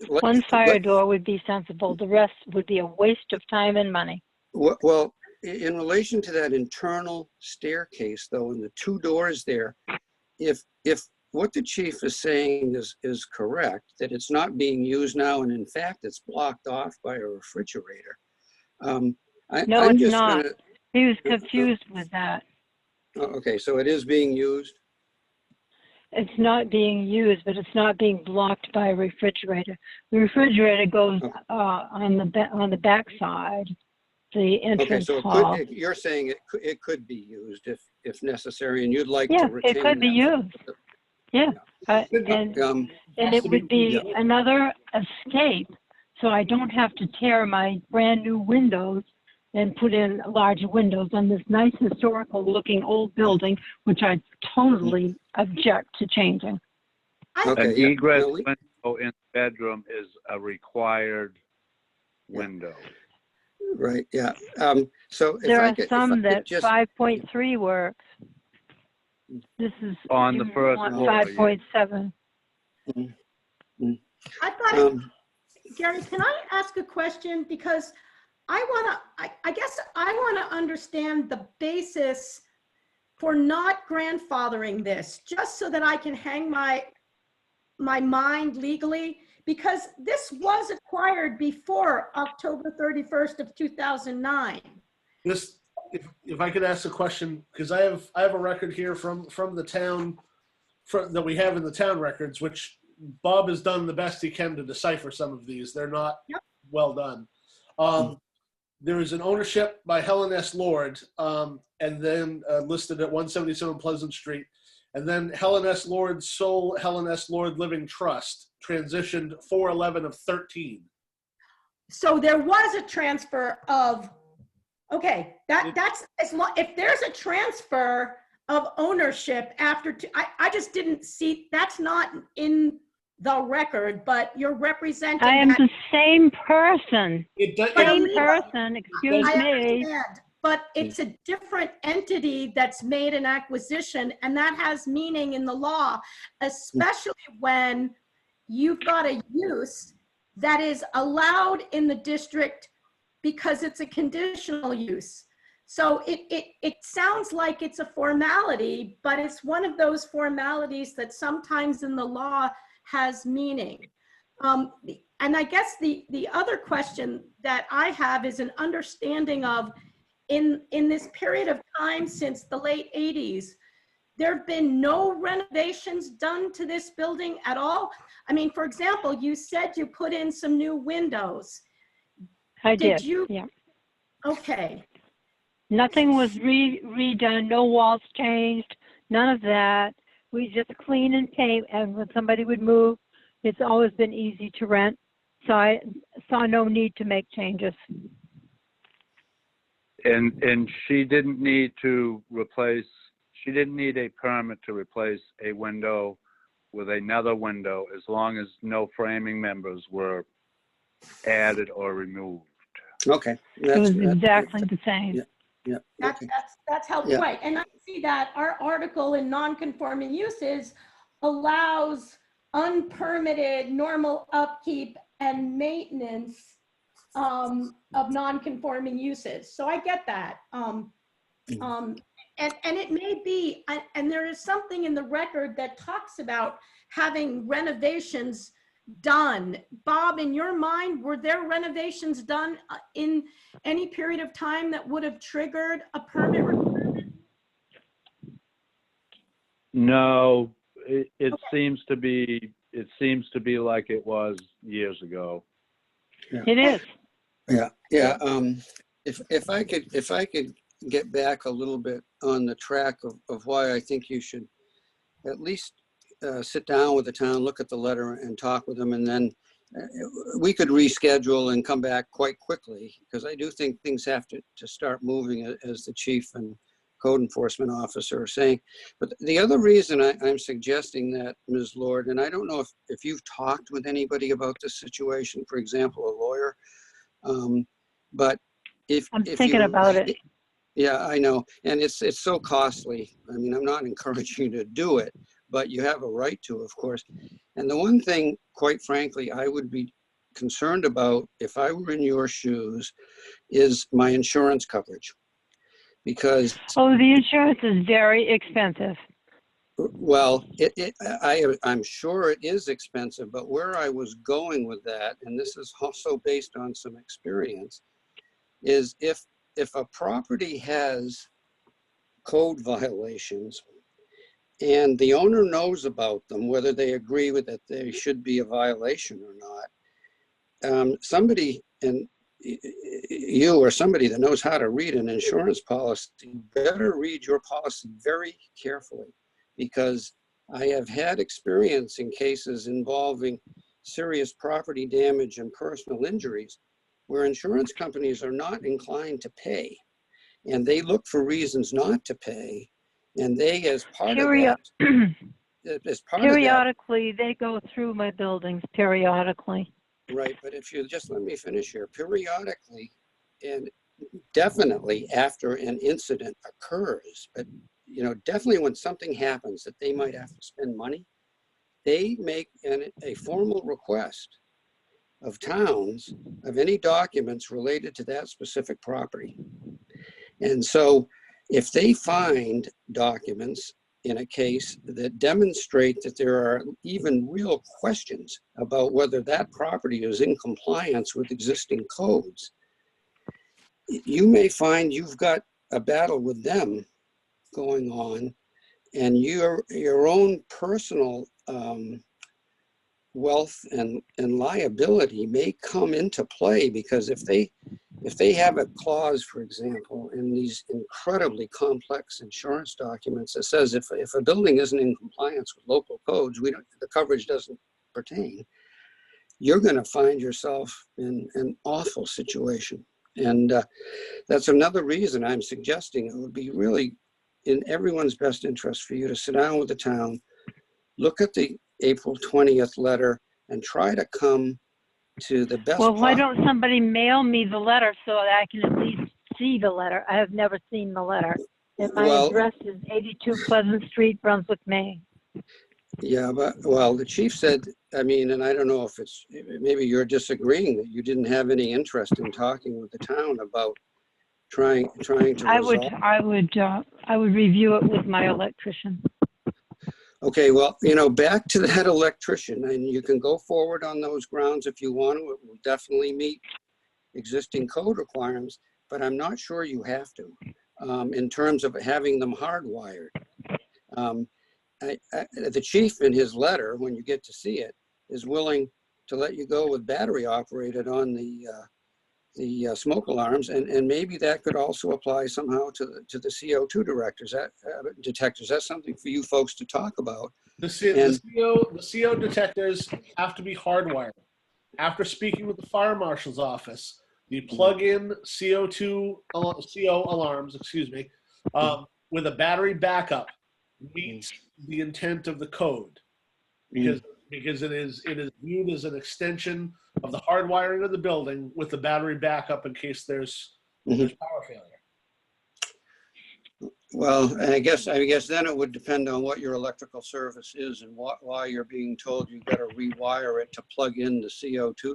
fire door would be sensible. The rest would be a waste of time and money.
Well, in relation to that internal staircase, though, and the two doors there, if what the chief is saying is correct, that it's not being used now, and in fact, it's blocked off by a refrigerator.
No, it's not. He was confused with that.
Okay, so it is being used?
It's not being used, but it's not being blocked by a refrigerator. The refrigerator goes on the back side, the entrance hall.
You're saying it could be used if necessary, and you'd like to
Yeah,
retain
it could be used. Yeah, and it would be another escape, so I don't have to tear my brand new windows and put in larger windows on this nice historical looking old building, which I totally object to changing.
An egress window in the bedroom is a required window.
Right, yeah. So
there are some that 5.3 works. This is
on the first floor.
5.7.
I've got Gary, can I ask a question? Because I guess I want to understand the basis for not grandfathering this, just so that I can hang my mind legally, because this was acquired before October 31st of 2009.
This, if I could ask a question, because I have a record here from the town that we have in the town records, which Bob has done the best he can to decipher some of these. They're not well done. There is an ownership by Helen S. Lord, and then listed at 177 Pleasant Street. And then Helen S. Lord sold Helen S. Lord Living Trust, transitioned 4/11 of 13.
So there was a transfer of, okay, that's as long, if there's a transfer of ownership after, I just didn't see, that's not in the record, but you're representing.
I am
that.
the same person.
Same
person, excuse
I
me.
understand, but it's a different entity that's made an acquisition, and that has meaning in the law, especially when you've got a use that is allowed in the district because it's a conditional use. So it sounds like it's a formality, but it's one of those formalities that sometimes in the law has meaning. And I guess the other question that I have is an understanding of, in this period of time since the late 80s, there have been no renovations done to this building at all. I mean, for example, you said you put in some new windows.
I did.
Yeah. Okay.
Nothing was redone, no walls changed, none of that. We just clean and paint, and when somebody would move, it's always been easy to rent. So I saw no need to make changes.
And she didn't need to replace, she didn't need a permit to replace a window with another window as long as no framing members were added or removed.
Okay.
It was exactly the same.
Yeah.
That's helpful,
Yeah.
right? And I see that our article in non-conforming uses allows unpermitted normal upkeep and maintenance of non-conforming uses. So I get that. And it may be, and there is something in the record that talks about having renovations done. Bob, in your mind, were there renovations done in any period of time that would have triggered a permit requirement?
No, it
Okay.
seems to be, like it was years ago.
It is.
Yeah. If I could get back a little bit on the track of why I think you should at least sit down with the town, look at the letter and talk with them, and then we could reschedule and come back quite quickly, because I do think things have to start moving, as the chief and code enforcement officer are saying. But the other reason I'm suggesting that, Ms. Lord, and I don't know if you've talked with anybody about this situation, for example, a lawyer, but if
thinking about it.
Yeah, I know. And it's so costly. I mean, I'm not encouraging you to do it, but you have a right to, of course. And the one thing, quite frankly, I would be concerned about if I were in your shoes is my insurance coverage. Because
the insurance is very expensive.
well, I'm sure it is expensive, but where I was going with that, and this is also based on some experience, is if a property has code violations and the owner knows about them, whether they agree with that they should be a violation or not, somebody, and you or somebody that knows how to read an insurance policy better read your policy very carefully, because I have had experience in cases involving serious property damage and personal injuries where insurance companies are not inclined to pay, and they look for reasons not to pay, and they, as part of that,
periodically, they go through my buildings periodically.
Right, but if you just let me finish here, periodically and definitely after an incident occurs, but definitely when something happens that they might have to spend money, they make a formal request of towns of any documents related to that specific property. And so if they find documents in a case that demonstrate that there are even real questions about whether that property is in compliance with existing codes, you may find you've got a battle with them going on, and your own personal wealth and liability may come into play, because if they have a clause, for example, in these incredibly complex insurance documents that says if a building isn't in compliance with local codes, the coverage doesn't pertain, you're going to find yourself in an awful situation. And that's another reason I'm suggesting it would be really in everyone's best interest for you to sit down with the town, look at the April 20th letter, and try to come to the best.
Well, why don't somebody mail me the letter so that I can at least see the letter? I have never seen the letter. And my address is 82 Pleasant Street, Brunswick, Maine.
Yeah, but the chief said, I mean, and I don't know if maybe you're disagreeing, that you didn't have any interest in talking with the town about trying to resolve.
I would review it with my electrician.
Okay, well, back to that electrician, and you can go forward on those grounds if you want to. It will definitely meet existing code requirements, but I'm not sure you have to, in terms of having them hardwired. The chief in his letter, when you get to see it, is willing to let you go with battery operated on the smoke alarms, and maybe that could also apply somehow to the CO2 detectors. That's something for you folks to talk about.
The CO detectors have to be hardwired. After speaking with the fire marshal's office, the plug-in CO alarms, with a battery backup meets the intent of the code, because it is viewed as an extension of the hardwiring of the building with the battery backup in case there's power failure.
Well, I guess then it would depend on what your electrical service is and why you're being told you've got to rewire it to plug in the CO2.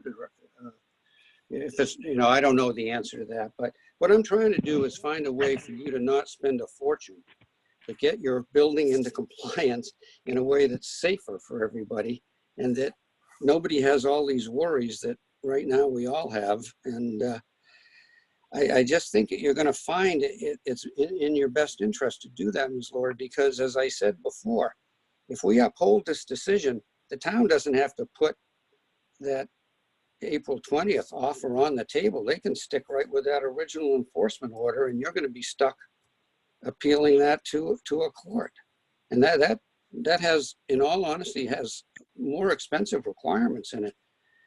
if it's, I don't know the answer to that, but what I'm trying to do is find a way for you to not spend a fortune, to get your building into compliance in a way that's safer for everybody, and that nobody has all these worries that right now we all have. And I just think you're going to find it's in your best interest to do that, Ms. Lord, because as I said before, if we uphold this decision, the town doesn't have to put that April 20th offer on the table. They can stick right with that original enforcement order, and you're going to be stuck appealing that to a court. And that has, in all honesty, has more expensive requirements in it.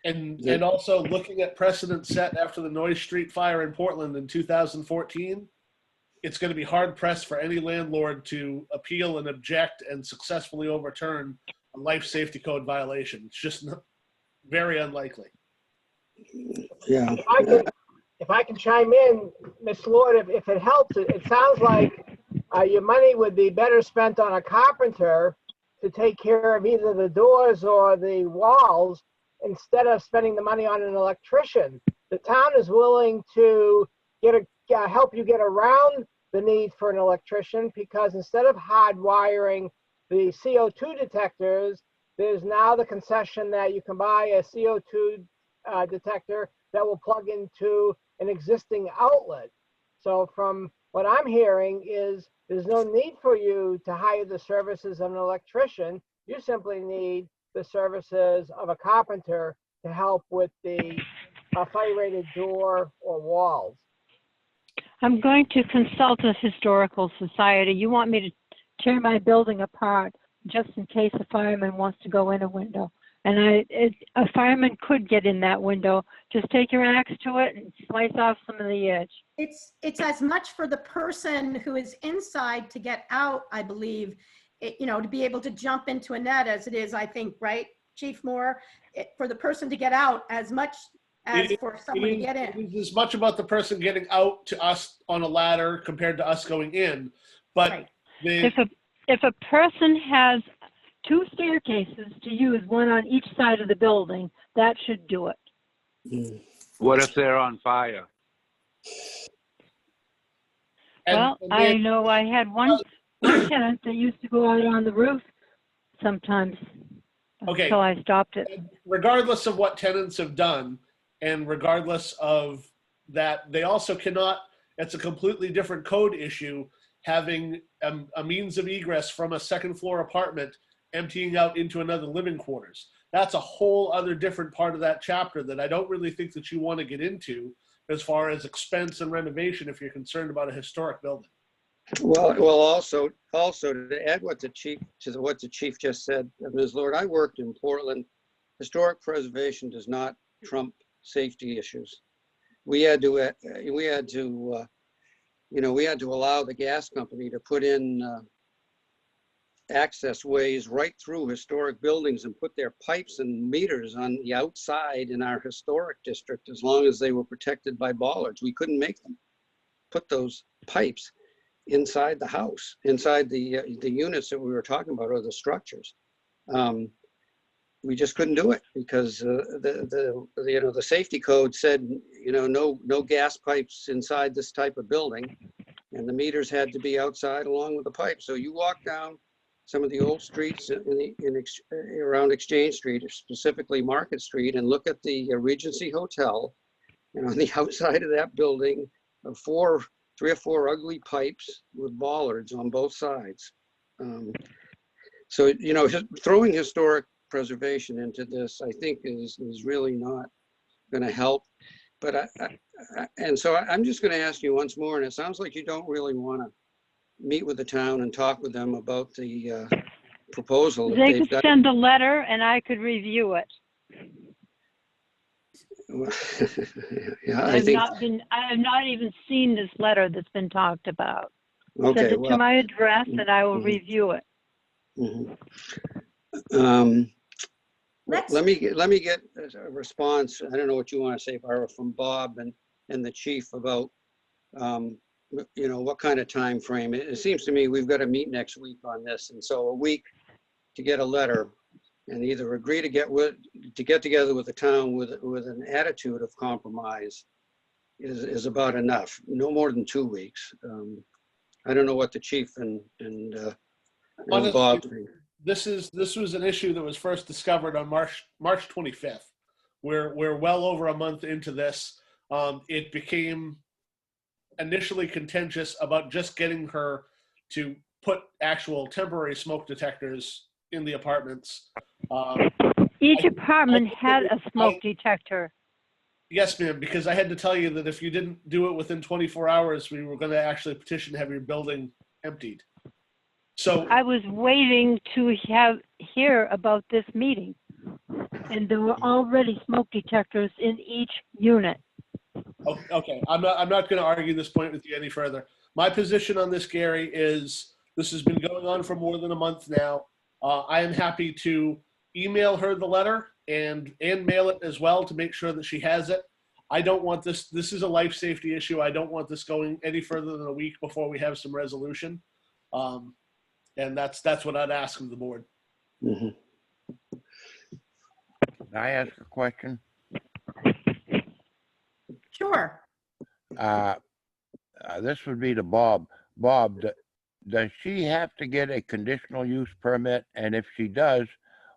And also looking at precedent set after the Noyes Street fire in Portland in 2014, it's going to be hard pressed for any landlord to appeal and object and successfully overturn a life safety code violation. It's just very unlikely.
Yeah.
If I can chime in, Ms. Lord, if it helps, it sounds like your money would be better spent on a carpenter to take care of either the doors or the walls instead of spending the money on an electrician. The town is willing to help you get around the need for an electrician, because instead of hardwiring the CO2 detectors, there's now the concession that you can buy a CO2 detector that will plug into an existing outlet. So from what I'm hearing is there's no need for you to hire the services of an electrician. You simply need the services of a carpenter to help with the fire-rated door or walls.
I'm going to consult a historical society. You want me to tear my building apart just in case a fireman wants to go in a window. And a fireman could get in that window. Just take your axe to it and slice off some of the edge.
It's as much for the person who is inside to get out, I believe, to be able to jump into a net as it is, I think, right, Chief Moore, for the person to get out as much as for someone to get in.
It is as much about the person getting out to us on a ladder compared to us going in. But
Right.
If a person has 2 staircases to use, one on each side of the building, that should do it.
What if they're on fire?
Well, I know I had one tenant that used to go out on the roof sometimes until I stopped it.
Regardless of what tenants have done, and regardless of that, they also cannot, it's a completely different code issue, having a means of egress from a second floor apartment emptying out into another living quarters. That's a whole other different part of that chapter that I don't really think that you want to get into as far as expense and renovation if you're concerned about a historic building.
Well, also to add what the chief just said, Ms. Lord, I worked in Portland. Historic preservation does not trump safety issues. We had to allow the gas company to put in access ways right through historic buildings and put their pipes and meters on the outside in our historic district as long as they were protected by bollards. We couldn't make them put those pipes inside the house, inside the units that we were talking about, or the structures. We just couldn't do it because the safety code said no gas pipes inside this type of building, and the meters had to be outside along with the pipes. So you walk down some of the old streets around Exchange Street, specifically Market Street, and look at the Regency Hotel, and on the outside of that building are 3 or 4 ugly pipes with bollards on both sides. So throwing historic preservation into this, I think, is really not going to help. But I'm just going to ask you once more, and it sounds like you don't really want to meet with the town and talk with them about the proposal.
They could send a letter and I could review it.
Yeah,
I have not even seen this letter that's been talked about.
Okay,
send it to my address and I will review it.
Let me get a response. I don't know what you want to say, Barbara, from Bob and the chief about what kind of time frame. It seems to me we've got to meet next week on this, and so a week to get a letter and either agree to get together with the town with an attitude of compromise is about enough. No more than 2 weeks. I don't know what the chief and
Honestly,
Bob think.
this was an issue that was first discovered on March 25th. We're well over a month into this. It became initially contentious about just getting her to put actual temporary smoke detectors in the apartments.
Each apartment had a smoke detector.
Yes, ma'am, because I had to tell you that if you didn't do it within 24 hours, we were going to actually petition to have your building emptied. So
I was waiting to hear about this meeting, and there were already smoke detectors in each unit.
okay, I'm not going to argue this point with you any further. My position on this, Gary, is this has been going on for more than a month now. I am happy to email her the letter and mail it as well to make sure that she has it. I don't want this. This is a life safety issue. I don't want this going any further than a week before we have some resolution. And that's what I'd ask of the board.
Mhm.
Can I ask a question?
Sure.
This would be to Bob. Bob, does she have to get a conditional use permit? And if she does,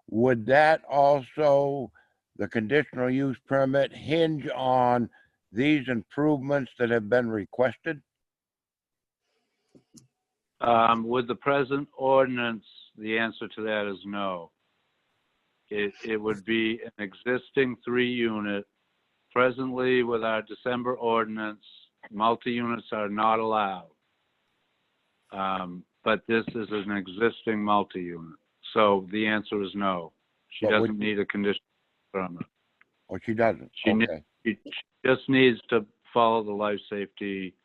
would that also, the conditional use permit, hinge on these improvements that have been requested?
With the present ordinance, the answer to that is no. It would be an existing 3-unit. Presently, with our December ordinance, multi-units are not allowed. But this is an existing multi-unit. So the answer is no. She
But
doesn't need a conditional permit.
Or she doesn't?
She
Okay.
She just needs to follow the life safety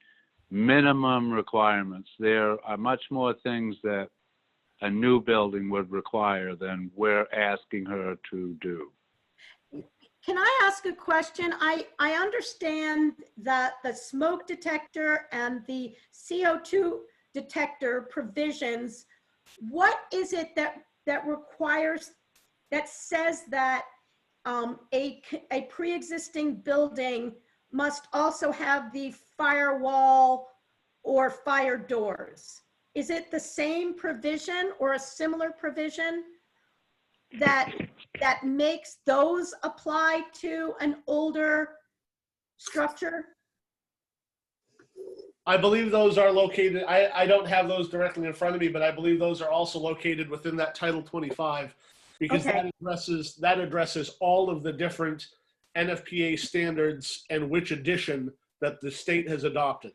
minimum requirements. There are much more things that a new building would require than we're asking her to do.
Can I ask a question? I understand that the smoke detector and the CO2 detector provisions, what is it that requires, that says that a pre-existing building must also have the firewall or fire doors? Is it the same provision or a similar provision that makes those apply to an older structure?
I believe those are located, I don't have those directly in front of me, but I believe those are also located within that Title 25 because
Okay.
that addresses all of the different NFPA standards and which edition that the state has adopted.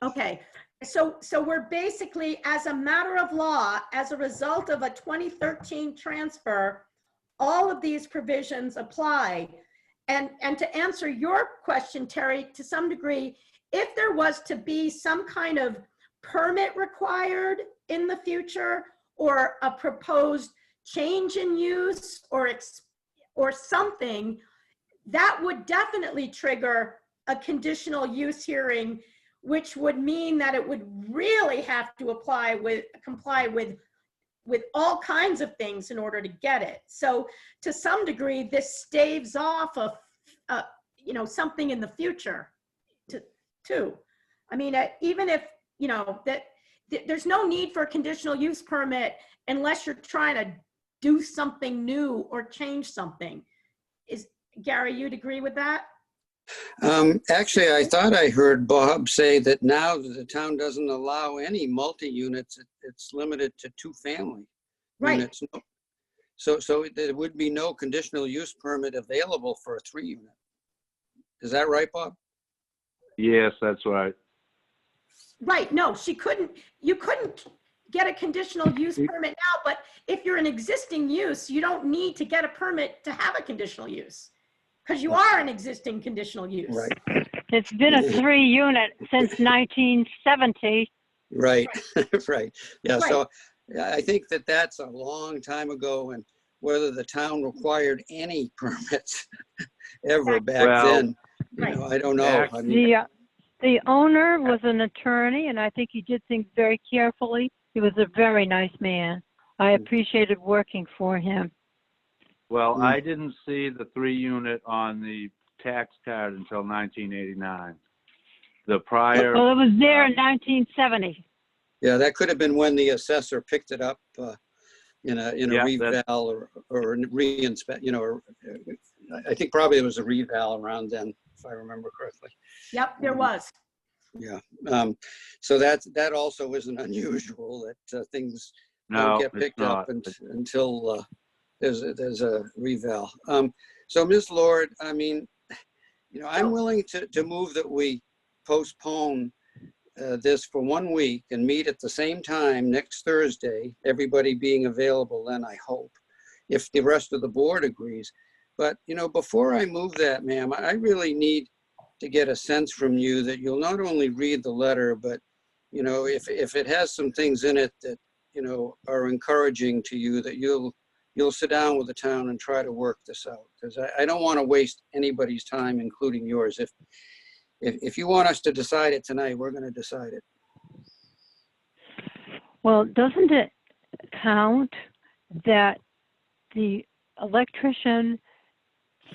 Okay, so we're basically, as a matter of law, as a result of a 2013 transfer, all of these provisions apply. And to answer your question, Terry, to some degree, if there was to be some kind of permit required in the future or a proposed change in use or something, that would definitely trigger a conditional use hearing, which would mean that it would really have to comply with all kinds of things in order to get it. So to some degree, this staves off of something in the future too. I mean, even if that there's no need for a conditional use permit unless you're trying to do something new or change something. Gary, you'd agree with that?
Actually, I thought I heard Bob say that now that the town doesn't allow any multi-units, it's limited to 2-family
Right.
units. So there would be no conditional use permit available for a 3-unit. Is that right, Bob?
Yes, that's right.
Right, no, you couldn't get a conditional use permit now, but if you're an existing use, you don't need to get a permit to have a conditional use because you are an existing conditional use.
Right.
It's been a 3-unit since 1970.
Right, right. Yeah,
Right.
so I think that's a long time ago, and whether the town required any permits ever back
Well,
then,
Right.
I don't know. I mean,
The owner was an attorney, and I think he did things very carefully. He was a very nice man. I appreciated working for him.
Well,
Mm.
I didn't see the 3-unit on the tax card until 1989. The prior,
Well, it was there in 1970.
Yeah, that could have been when the assessor picked it up in a
Yeah,
reval or reinspect, or I think probably it was a reval around then, if I remember correctly.
Yep, there was.
Yeah. So that also isn't unusual that things don't
no,
get
it's
picked up
not.
until there's a reval. So Ms. Lord, I mean, I'm willing to move that we postpone this for 1 week and meet at the same time next Thursday, everybody being available then, I hope, if the rest of the board agrees. But, before I move that, ma'am, I really need to get a sense from you that you'll not only read the letter, but, if it has some things in it that, are encouraging to you, that you'll sit down with the town and try to work this out. Because I don't want to waste anybody's time, including yours. If you want us to decide it tonight, we're going to decide it.
Well, doesn't it count that the electrician,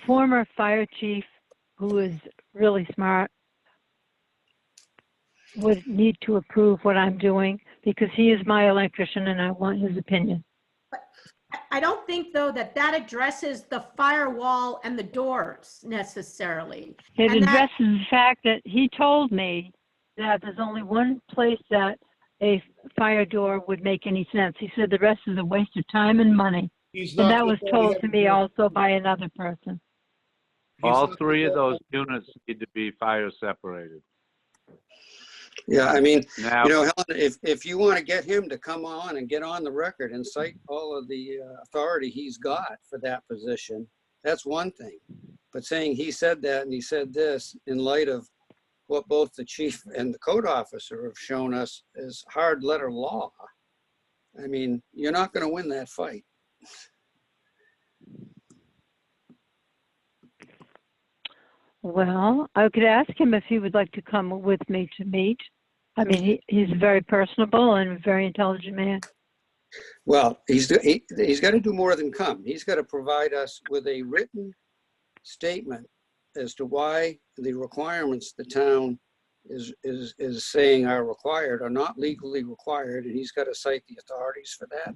former fire chief, who is really smart, would need to approve what I'm doing because he is my electrician and I want his opinion.
I don't think, though, that addresses the firewall and the doors necessarily.
It
And that-
addresses the fact that he told me that there's only one place that a fire door would make any sense. He said the rest is a waste of time and money.
He's
And
not
that was
the
told
one
to me
that-
also by another person.
All
not
3 of
the-
those units need to be fire separated.
Yeah, I mean,
Now,
Helen, if you want to get him to come on and get on the record and cite all of the authority he's got for that position, that's one thing. But saying he said that and he said this in light of what both the chief and the code officer have shown us is hard letter law. I mean, you're not going to win that fight.
Well, I could ask him if he would like to come with me to meet. I mean, he's a very personable and very intelligent man.
Well, he's got to do more than come. He's got to provide us with a written statement as to why the requirements the town is saying are required are not legally required, and he's got to cite the authorities for that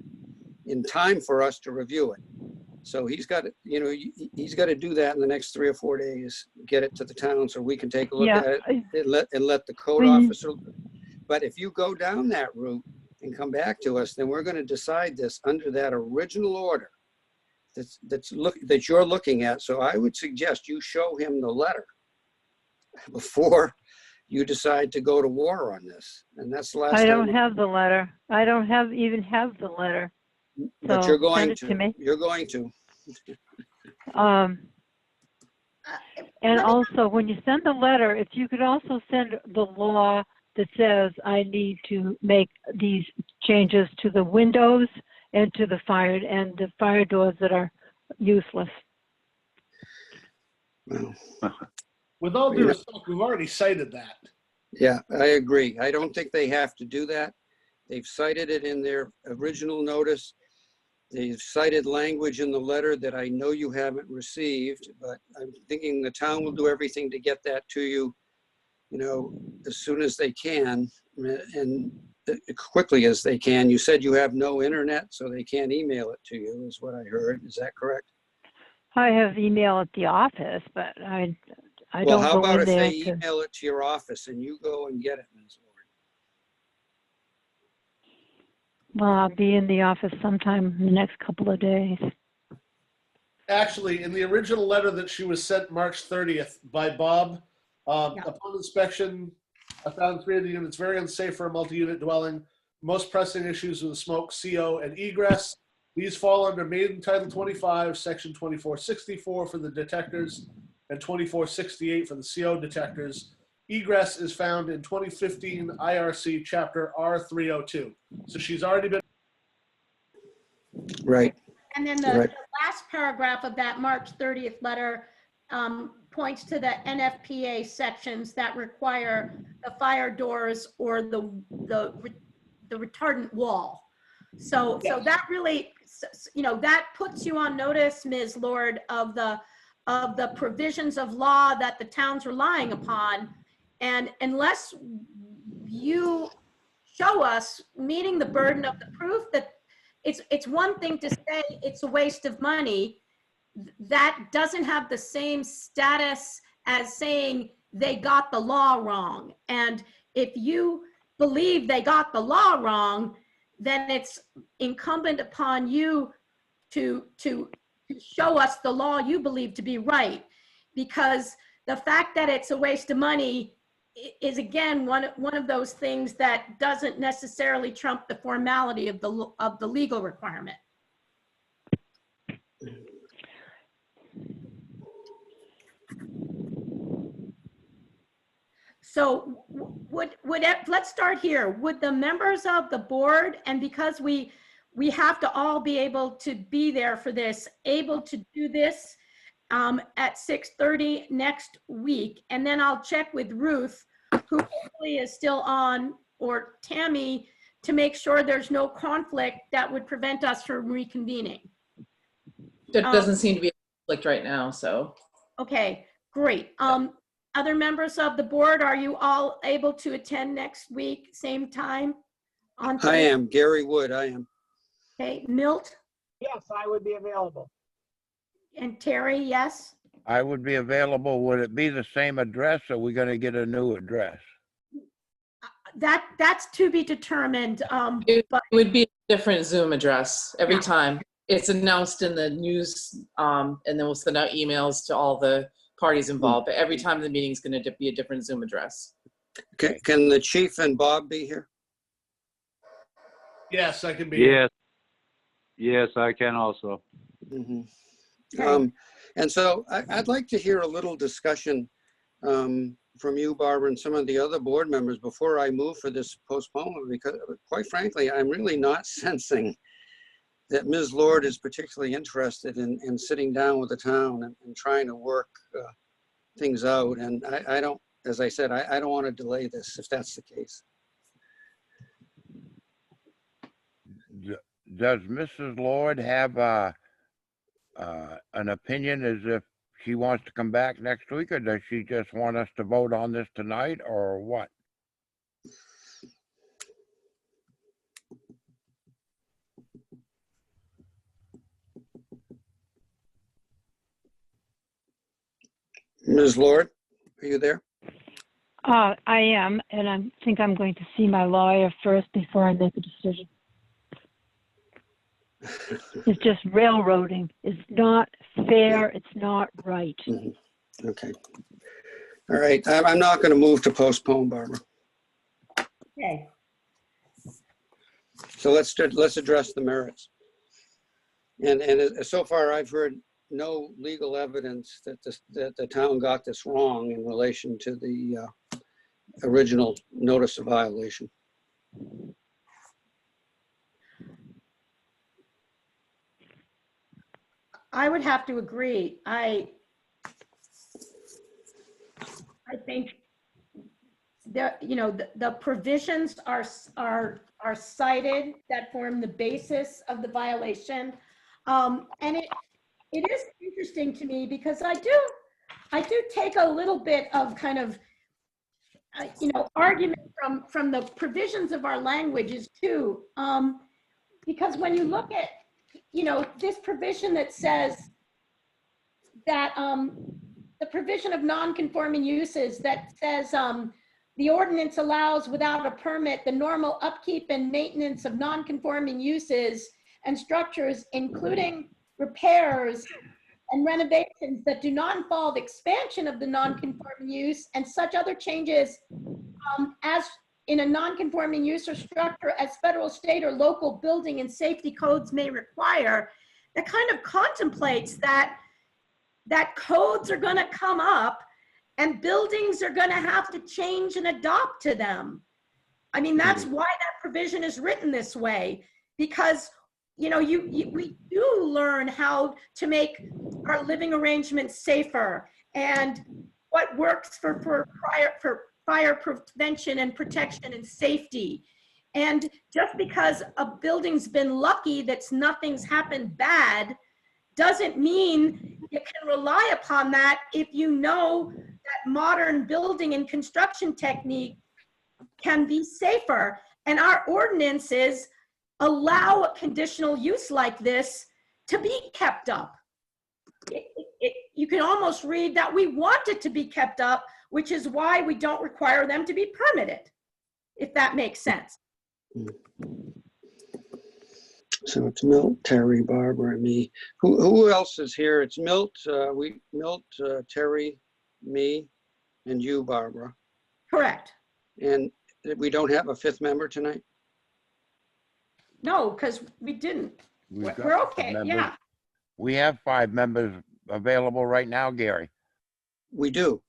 in time for us to review it. So he's got to, he's got to do that in the next 3 or 4 days, get it to the town so we can take a look at it and let the code officer. But if you go down that route and come back to us, then we're going to decide this under that original order that you're looking at. So I would suggest you show him the letter before you decide to go to war on this. And that's the last
I don't
time.
have the letter. I don't even have the letter.
But
So
you're going
send it
to.
me.
You're going to.
And also, when you send the letter, if you could also send the law that says I need to make these changes to the windows and to the fire doors that are useless.
Well,
With all due respect, we've already cited that.
yeah, I agree. I don't think they have to do that. They've cited it in their original notice. They've cited language in the letter that I know you haven't received, but I'm thinking the town will do everything to get that to you, as soon as they can and quickly as they can. You said you have no internet, so they can't email it to you, is what I heard. Is that correct?
I have email at the office, but I
Well,
don't
how
go
about
in
if
there
they
to.
email it to your office and you go and get it, Ms. Lord?
Well, I'll be in the office sometime in the next couple of days.
Actually, in the original letter that she was sent March 30th by Bob, upon inspection, I found 3 of the units very unsafe for a multi-unit dwelling. Most pressing issues with smoke, CO, and egress. These fall under Maiden Title 25, Section 2464 for the detectors and 2468 for the CO detectors. Egress is found in 2015 IRC Chapter R302. So she's already been.
Right.
And then the last paragraph of that March 30th letter points to the NFPA sections that require the fire doors or the retardant wall. So that really, that puts you on notice, Ms. Lord, of the provisions of law that the town's relying upon. And unless you show us meeting the burden of the proof that it's one thing to say it's a waste of money, that doesn't have the same status as saying they got the law wrong. And if you believe they got the law wrong, then it's incumbent upon you to show us the law you believe to be right. Because the fact that it's a waste of money is, again, one of those things that doesn't necessarily trump the formality of the legal requirement. So let's start here. Would the members of the board, and because we have to all be able to be there for this, able to do this at 6:30 next week? And then I'll check with Ruth, who hopefully is still on, or Tammy, to make sure there's no conflict that would prevent us from reconvening.
There doesn't seem to be a conflict right now, so.
Okay, great. Other members of the board, are you all able to attend next week, same time?
I am. Gary Wood, I am.
Okay, Milt
Yes, I would be available.
and Terry, yes?
I would be available. Would it be the same address, or are we gonna get a new address?
That's to be determined.
It
But
would be a different Zoom address every time. It's announced in the news, and then we'll send out emails to all the parties involved. But every time the meeting is going to be a different Zoom address.
Can the chief and Bob be here?
Yes, I can be.
Yes. Yes, I can also.
Mhm.
Okay.
And so I'd like to hear a little discussion from you, Barbara, and some of the other board members before I move for this postponement, because quite frankly, I'm really not sensing that Ms. Lord is particularly interested in sitting down with the town and trying to work things out. And I don't, as I said, I don't want to delay this if that's the case.
Does Mrs. Lord have an opinion as if she wants to come back next week, or does she just want us to vote on this tonight, or what?
Ms. Lord, are you there?
I am, and I think I'm going to see my lawyer first before I make a decision. It's just railroading. It's not fair. It's not right.
Okay. All right. I'm not going to move to postpone, Barbara.
Okay.
So let's address the merits. And so far, I've heard no legal evidence that the town got this wrong in relation to the original notice of violation.
I would have to agree. I think the provisions are cited that form the basis of the violation. And it is interesting to me because I do take a little bit of kind of, argument from the provisions of our languages too. Because when you look at, this provision that says that the provision of non-conforming uses that says the ordinance allows without a permit the normal upkeep and maintenance of non-conforming uses and structures, including repairs and renovations that do not involve expansion of the non-conforming use and such other changes as in a non-conforming use or structure as federal, state, or local building and safety codes may require. That kind of contemplates that codes are going to come up and buildings are going to have to change and adopt to them. I mean, that's why that provision is written this way, because we do learn how to make our living arrangements safer and what works for fire prevention and protection and safety. And just because a building's been lucky that's nothing's happened bad, doesn't mean you can rely upon that if you know that modern building and construction technique can be safer. And our ordinances allow a conditional use like this to be kept up. You can almost read that we want it to be kept up, which is why we don't require them to be permitted, if that makes sense.
So it's Milt, Terry, Barbara, and me. Who else is here? It's Milt, Terry, me, and you, Barbara.
Correct.
And we don't have a fifth member tonight?
No, because we didn't.
We've got
We're okay,
members.
yeah.
We have 5 members available right now, Gary.
We do.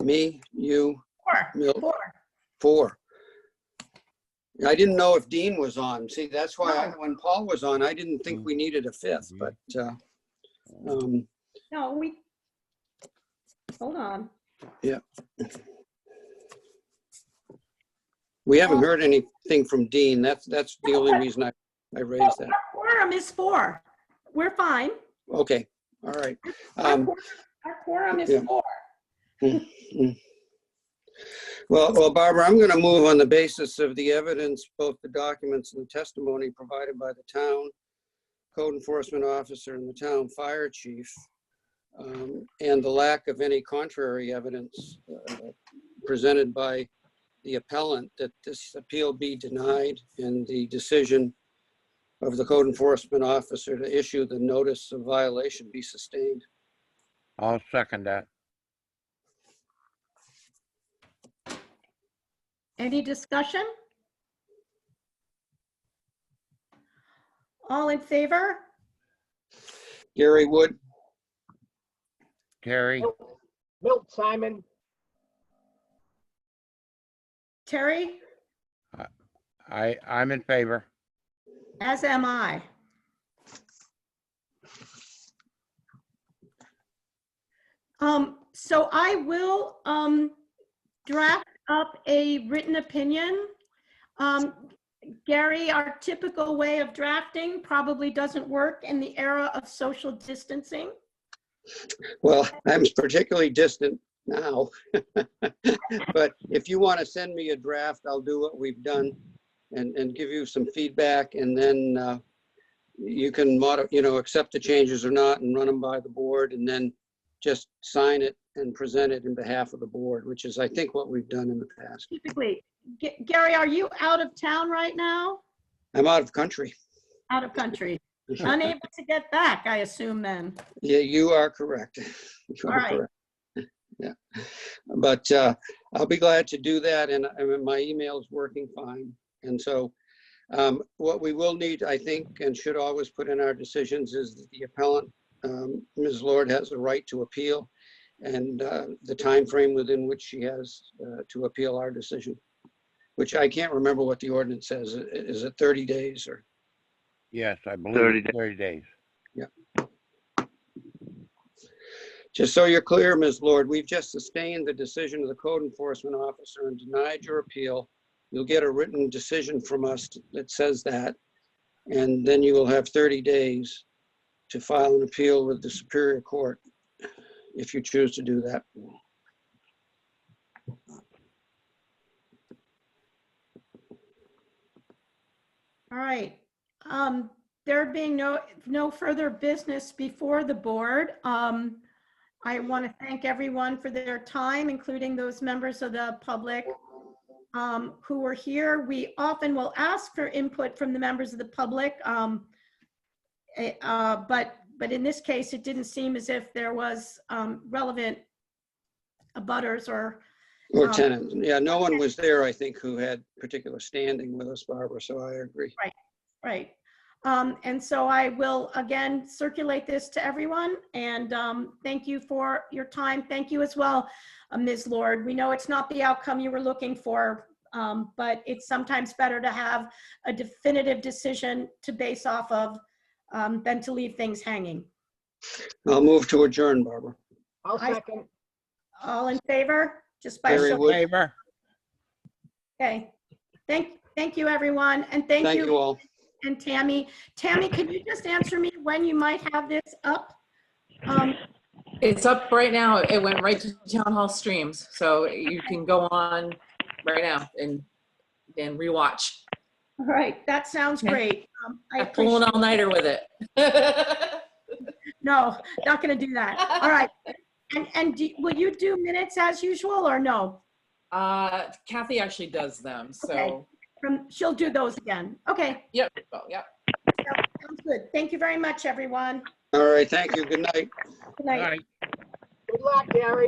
Me, you, Milt.
Four.
4. I didn't know if Dean was on. See, that's why when Paul was on, I didn't think we needed a fifth, but
No, hold on.
yeah. We haven't heard anything from Dean. That's the only reason I raised that.
Our quorum is 4. We're fine.
Okay, all right.
Our quorum is
yeah.
4.
Well, Barbara, I'm going to move on the basis of the evidence, both the documents and the testimony provided by the town code enforcement officer and the town fire chief, and the lack of any contrary evidence presented by the appellant, that this appeal be denied and the decision of the code enforcement officer to issue the notice of violation be sustained.
I'll second that.
Any discussion? All in favor?
Gary Wood,
Terry,
Milt Simon,
Terry,
I'm in favor.
as am I. So I will draft up a written opinion. Gary, our typical way of drafting probably doesn't work in the era of social distancing.
well, I'm particularly distant now, but if you want to send me a draft, I'll do what we've done and give you some feedback, and then you can accept the changes or not and run them by the board, and then just sign it and present it in behalf of the board, which is, I think, what we've done in the past.
Typically, Gary, are you out of town right now?
I'm out of country.
Out of country. Unable to get back, I assume then.
Yeah, you are correct. You
All
are
right.
correct. Yeah, but I'll be glad to do that, and my email is working fine. And so what we will need, I think, and should always put in our decisions is that the appellant, Ms. Lord, has a right to appeal, and the time frame within which she has to appeal our decision, which I can't remember what the ordinance says. Is it 30 days or?
Yes, I believe
30
it's 30 days.
Yeah. Just so you're clear, Ms. Lord, we've just sustained the decision of the code enforcement officer and denied your appeal. You'll get a written decision from us that says that, and then you will have 30 days to file an appeal with the Superior Court if you choose to do that.
All right. There being no further business before the board, I want to thank everyone for their time, including those members of the public who were here. We often will ask for input from the members of the public, but in this case, it didn't seem as if there was relevant abutters or
tenants. Yeah, no one was there, I think, who had particular standing with us, Barbara, so I agree.
Right. And so I will again circulate this to everyone, and thank you for your time. Thank you as well, Ms. Lord. We know it's not the outcome you were looking for, but it's sometimes better to have a definitive decision to base off of than to leave things hanging.
I'll move to adjourn, Barbara.
I'll second.
All in favor? Just by
Gary
show.
Wood.
Favor.
Okay. Thank you, everyone. And thank
Thank you all.
And Tammy. Tammy, could you just answer me when you might have this up?
It's up right now. It went right to Town Hall Streams. So you can go on right now and rewatch.
All right, that sounds
Okay.
great. I
I'm pulling
appreciate.
all-nighter with it.
No, not going to do that. All right. And will you do minutes as usual or no?
Kathy actually does them, so.
Okay. She'll do those again. Okay,
Yep, oh, yep.
sounds good. Thank you very much, everyone.
All right, thank you. Good night.
Good night.
Good luck, Gary.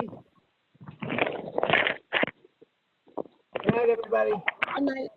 Good night, everybody.
Good night.